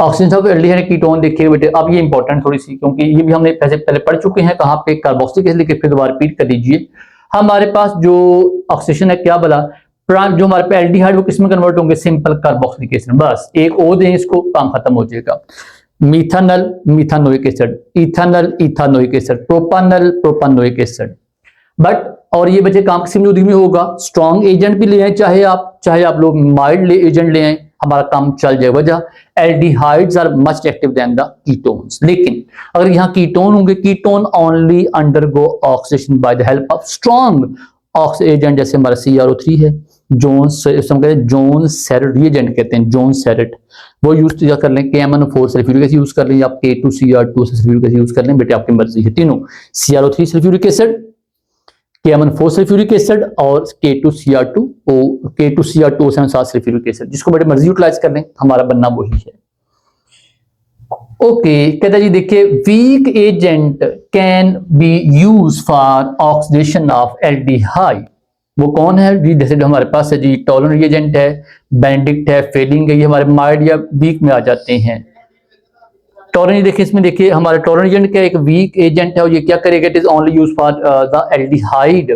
Oxygen of aldehyde ketone देखिए बेटे, अब ये important थोड़ी सी, क्योंकि ये भी हमने पहले पढ़ चुके हैं, कहाँ पे कार्बोक्सिलिक एसिड लिखे, फिर दोबारा रिपीट कर दीजिए। हमारे पास जो ऑक्सीजन है क्या बोला, जो हमारे पे एल्डिहाइड वो किस में कन्वर्ट होंगे, सिंपल कार्बोक्सिलिक एसिड। बस एक ओ दें इसको, काम खत्म हो जाएगा। Methanal methanoic acid, ethanal ethanoic acid, propanal propanoic acid. But और ये बच्चे काम किसी मौजूदगी में होगा, स्ट्रॉन्ग एजेंट भी ले आए, चाहे आप लोग माइल्ड एजेंट ले आए, हमारा काम चल जाए। वजह aldehydes are much active than the ketones. लेकिन अगर यहाँ कीटोन होंगे, ketone only undergo oxidation by the help of strong oxy agent, जैसे हमारा CrO3 है, जोन सेरेट रिएजेंट कहते हैं, जोन सेरेट, वो यूज कर लें। KMnO4 सल्फ्यूरिक एसिड यूज कर लें, या K2Cr2 सल्फ्यूरिक एसिड यूज कर लें बेटे, आपकी मर्जी है। तीनों CrO3 sulphuric acid, KMnO4 sulphuric acid और K2Cr2 सल्फ्यूरिक एसिड, जिसको बड़े मर्जी यूटिलाइज कर लें, हमारा बनना वही है। ओके, कहता जी देखिए, weak agent can be use for oxidation of aldehyde. वो कौन है जी, जैसे जो हमारे पास है जी, टॉलरेंट एजेंट है, बेनेडिक्ट है, फेलिंग है, ये हमारे माइल्ड या वीक में आ जाते हैं। टॉलरेंट देखिए, इसमें देखिए हमारा टॉलरेंट एजेंट क्या, एक वीक एजेंट है, और ये क्या करेगा, it is only use for the aldehyde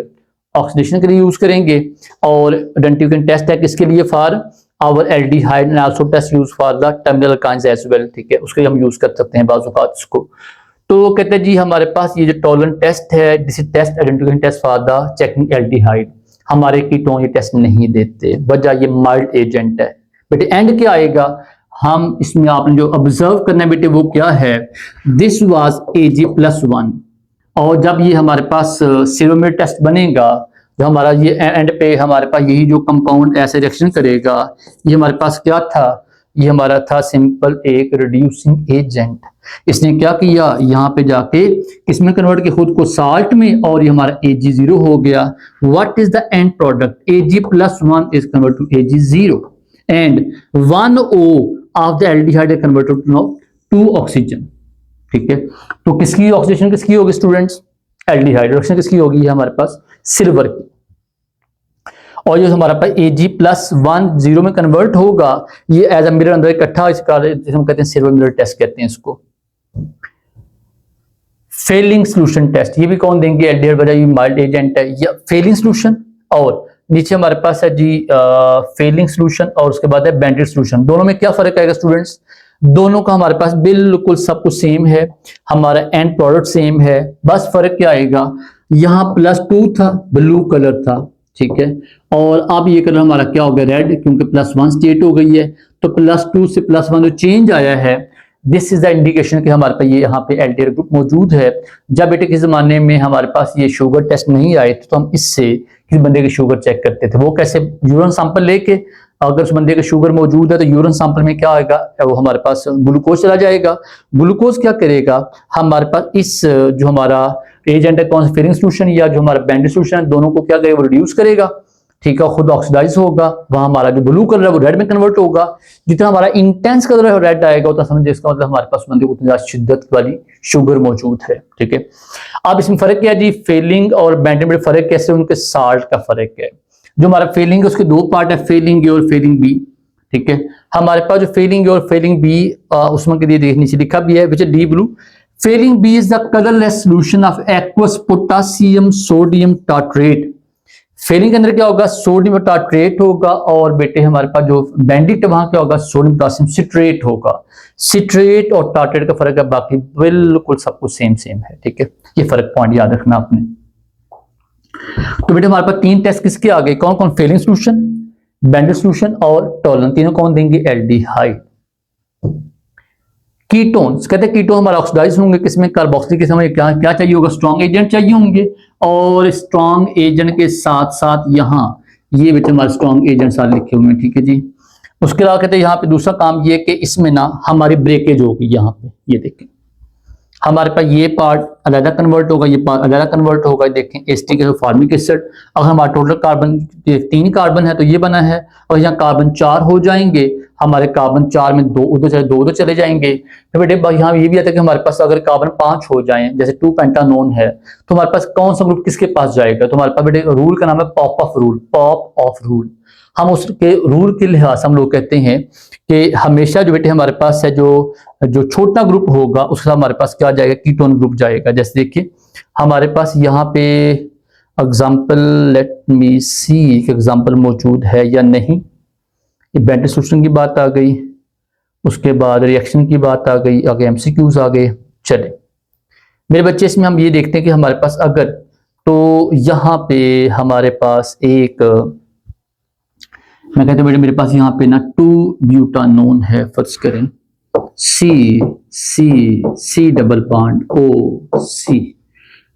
oxidation के लिए यूज करेंगे। और आइडेंटिफिकेशन टेस्ट है किसके लिए, for our aldehyde, and also test use for the terminal alkynes as well, ठीक है, उसके लिए हम यूज कर सकते हैं बाज़ औक़ात इसको। तो कहते हैं जी हमारे पास ये जो टॉलरेंट टेस्ट है, this is test identification test for the checking aldehyde. हमारे कीटोन ये टेस्ट नहीं देते, वजह ये माइल्ड एजेंट है बेटे। एंड क्या आएगा, हम इसमें आपने जो ऑब्जर्व करना है बेटे वो क्या है, दिस वाज Ag+1, और जब ये हमारे पास सीरोमेर टेस्ट बनेगा, जो हमारा ये एंड पे हमारे पास यही जो कंपाउंड ऐसे रिएक्शन करेगा, ये हमारे पास क्या था, ये हमारा था सिंपल एक रिड्यूसिंग एजेंट। इसने क्या किया, यहाँ पे जाके किसमें कन्वर्ट किया, खुद को साल्ट में, और ये हमारा Ag0 हो गया। What is the end product, Ag+1 is convert to Ag0 and 1O of the aldehyde is converted to oxygen. ठीक है, तो किसकी ऑक्सीडेशन किसकी होगी स्टूडेंट्स, एल्डिहाइड। रिएक्शन किसकी होगी, हमारे पास सिल्वर की। और जो हमारा पास Ag+1 0 में कन्वर्ट होगा, ये एज अ मिरर अंदर इकट्ठा, इसका हम कहते हैं सिल्वर मिरर टेस्ट कहते हैं इसको। फेलिंग सोल्यूशन टेस्ट, ये भी कौन देंगे, एल्डिहाइड वजह, ये माइल्ड एजेंट है, या फेलिंग सोल्यूशन। और नीचे हमारे पास है जी फेलिंग सोल्यूशन, और उसके बाद है बैंडेड सोल्यूशन। दोनों में क्या फर्क आएगा स्टूडेंट्स, दोनों का हमारे पास बिल्कुल सब कुछ सेम है, हमारा एंड प्रोडक्ट सेम है, बस फर्क क्या आएगा, यहाँ +2 था, ब्लू कलर था, ठीक है, और अब ये कलर हमारा क्या हो गया, रेड, क्योंकि +1 स्टेट हो गई है। तो +2 से +1 जो चेंज आया है, दिस इज द इंडिकेशन कि हमारे पास ये यहाँ पे एल्डिहाइड ग्रुप मौजूद है। जब बेटे किस जमाने में हमारे पास ये शुगर टेस्ट नहीं आए थे, तो हम इससे किस बंदे की शुगर चेक करते थे, वो कैसे, यूरिन सैंपल लेके, अगर उस बंदे की शुगर मौजूद है तो यूरिन सैंपल में क्या आएगा, वो हमारे पास ग्लूकोज चला जाएगा। ग्लूकोज क्या करेगा, हमारे पास इस जो हमारा एजेंट है कौन सा, फेलिंग सोल्यूशन या जो हमारा बैंडेड सोल्यूशन है, दोनों को क्या करेगा, वो रिड्यूस करेगा, ठीक है, खुद ऑक्सीडाइज होगा, वहां हमारा जो ब्लू कलर है वो रेड में कन्वर्ट होगा। जितना हमारा इंटेंस कलर है रेड आएगा, उतना समझिए इसका मतलब हमारे पास बंदे को उतनी ज्यादा शिद्दत वाली शुगर मौजूद है। ठीक है, अब इसमें फर्क क्या है जी, फेलिंग और बैंडेड में फर्क कैसे, उनके साल्ट का फर्क है। जो हमारा फेलिंग है उसके दो पार्ट है, फेलिंग ए और फेलिंग बी। ठीक है, हमारे पास जो फेलिंग ए और फेलिंग बी, उसमें के लिए देखने से लिखा भी है, विच डी blue. Fehling B is the colourless solution of aqueous potassium sodium tartrate. Fehling के अंदर क्या होगा, सोडियम टार्ट्रेट होगा, और बेटे हमारे पास जो बैंडिट वहां क्या होगा, सोडियम पोटासियम सिट्रेट होगा। सिट्रेट और टार्ट्रेट का फर्क है, बाकी बिल्कुल सब कुछ सेम सेम है। ठीक है, ये फर्क पॉइंट याद रखना आपने। तो बेटे हमारे पास 3 टेस्ट किसके आ गए, कौन कौन, फेलिंग सोल्यूशन, बैंडेड सोल्यूशन और टॉलरेंस, तीनों कौन देंगे, एल्डिहाइड। कीटोन्स, कहते हैं कीटोन हमारा ऑक्सीडाइज होंगे किसमें, कार्बोक्सिलिक एसिड में, क्या क्या चाहिए होगा, स्ट्रॉन्ग एजेंट चाहिए होंगे, और स्ट्रॉन्ग एजेंट के साथ साथ यहाँ ये बेटे हमारे स्ट्रॉन्ग एजेंट सारे लिखे हुए हैं। ठीक है जी, उसके अलावा कहते हैं यहाँ पे दूसरा काम ये कि इसमें ना हमारी ब्रेकेज होगी, यहाँ पे ये देखें हमारे पास ये पार्ट अलग कन्वर्ट होगा, ये पार्ट अलग कन्वर्ट होगा। देखें एस्टिक एसिड, फॉर्मिक एसिड, अगर हमारा टोटल कार्बन 3 कार्बन है तो ये बना है, और यहाँ कार्बन 4 हो जाएंगे, हमारे कार्बन 4 में 2 उधर चले जाएंगे। तो बेटे यहाँ ये भी आता है कि हमारे पास अगर कार्बन 5 हो जाए, जैसे 2 पेंटानोन है, तो हमारे पास कौन सा ग्रुप किसके पास जाएगा, तो हमारे पास बेटे रूल का नाम है pop of rule, pop of rule. हम उसके रूल के लिहाज से हम लोग कहते हैं कि हमेशा जो बेटे हमारे पास है जो छोटा ग्रुप होगा उसका हमारे पास क्या जाएगा, कीटोन ग्रुप जाएगा। जैसे देखिए हमारे पास यहाँ पे एग्जाम्पल, लेट मी सी एग्जाम्पल मौजूद है या नहीं। ये बैंडेड सोल्यूशन की बात आ गई, उसके बाद रिएक्शन की बात आ गई, आगे एमसीक्यूज आ गए। चले मेरे बच्चे, इसमें हम ये देखते हैं कि हमारे पास अगर, तो यहाँ पे हमारे पास एक, मैं कहता हूँ मेरे पास यहाँ पे ना 2 ब्यूटानोन है, फर्ज करें C डबल बॉन्ड OC,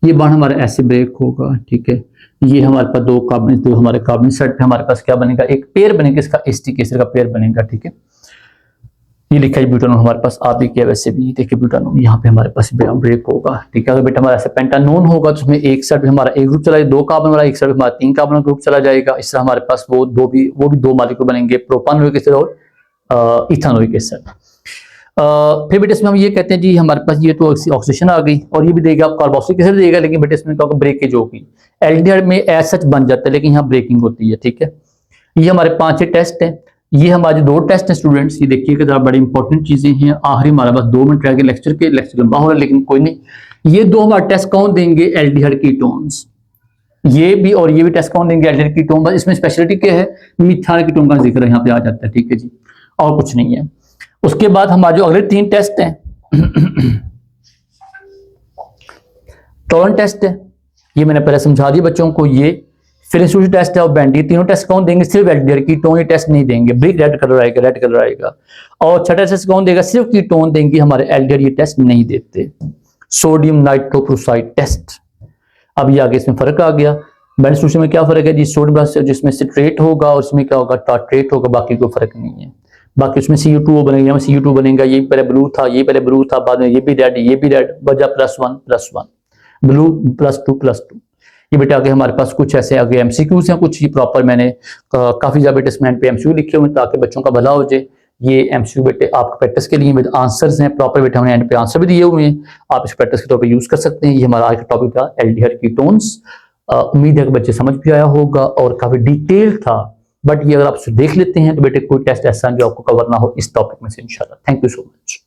ये बॉन्ड हमारा ऐसे ब्रेक होगा। ठीक है, ये हमारे पास 2 कार्बन, तो हमारे कार्बन सेट पे हमारे पास क्या बनेगा, एक पेयर बनेगा, इसका एस्टिक एसिड का पेयर बनेगा। ठीक है, ये लिखा है ब्यूटानोन हमारे पास, आप भी किया वैसे भी, देखिए ब्यूटानोन यहाँ पे हमारे पास ब्रेक होगा। ठीक है, अगर बेटा हमारा ऐसे पेंटानोन होगा तो उसमें एक साइड पे हमारा एक ग्रुप चला जाएगा, 2 कार्बन वाला, एक साइड पे हमारा 3 कार्बन ग्रुप चला जाएगा। इस तरह हमारे पास वो भी 2 मॉलिक्यूल बनेंगे, प्रोपानोइक एसिड और इथानोइक एसिड। फिर बेटे इसमें हम ये कहते हैं जी हमारे पास ये तो ऑक्सीजन आ गई, और ये भी देगा कार्बोक्सिलिक एसिड देगा, लेकिन बेटे इसमें क्या होगा, ब्रेकेज होगी। एल्डिहाइड में एज सच बन जाता है, लेकिन यहाँ ब्रेकिंग होती है। ठीक है, ये हमारे 5 टेस्ट हैं। ये हमारे 2 टेस्ट हैं स्टूडेंट्स, ये देखिए जरा बड़ी इंपॉर्टेंट चीजें हैं। आखिरी हमारे पास 2 मिनट रह गए लेक्चर लंबा हो रहा है, लेकिन कोई नहीं। ये 2 हमारे टेस्ट कौन देंगे, एल्डिहाइड कीटोन्स, ये भी और ये भी टेस्ट कौन देंगे, एल्डिहाइड कीटोन। बस इसमें स्पेशलिटी क्या है, मिथाइल कीटोन का जिक्र यहाँ पे आ जाता है। ठीक है जी, और कुछ नहीं है। उसके बाद हमारे जो अगले 3 टेस्ट हैं टॉलरेंस टेस्ट है, ये मैंने पहले समझा दिया बच्चों को। ये फेलिंग सोल्यूशन टेस्ट है और बैंडेड, तीनों टेस्ट कौन देंगे, सिर्फ एल्डिहाइड कीटोन, ये टेस्ट नहीं देंगे, ब्रिक रेड कलर आएगा। और छठा टेस्ट कौन देगा, सिर्फ कीटोन देंगे, हमारे एल्डिहाइड ये टेस्ट नहीं देते। सोडियम नाइट्रोक्लोराइड टेस्ट, अब ये आगे इसमें फर्क आ गया। बैंडेड सोल्यूशन में क्या फर्क है जी, सोडियम जिसमें सिट्रेट होगा और इसमें क्या होगा, टार्ट्रेट होगा, बाकी कोई फर्क नहीं है। बाकी उसमें Cu2O बनेगा, Cu2 बनेगा, ये पहले ब्लू था, ये पहले ब्लू था, बाद में ये भी रेड, बचा +1 ब्लू +2 ये बेटा आगे हमारे पास कुछ ऐसे आगे एमसीक्यूज हैं, कुछ ये प्रॉपर मैंने काफी ज्यादा बेटे इसमें पे एमसीक्यू लिखे हुए हैं ताकि बच्चों का भला हो जाए। ये एमसीक्यू बेटे आपके प्रैक्टिस के लिए विद आंसर्स हैं, प्रॉपर बेटे हमने एंड पे आंसर भी दिए हुए हैं, आप इस प्रैक्टिस के तौर पे यूज कर सकते हैं। ये हमारा आज का टॉपिक था एल्डिहाइड कीटोन्स। उम्मीद है कि बच्चे समझ भी आया होगा और काफी डिटेल था, बट ये अगर आप देख लेते हैं तो बेटे कोई टेस्ट ऐसा जो आपको कवर ना हो इस टॉपिक में से इंशाल्लाह। Thank you so much.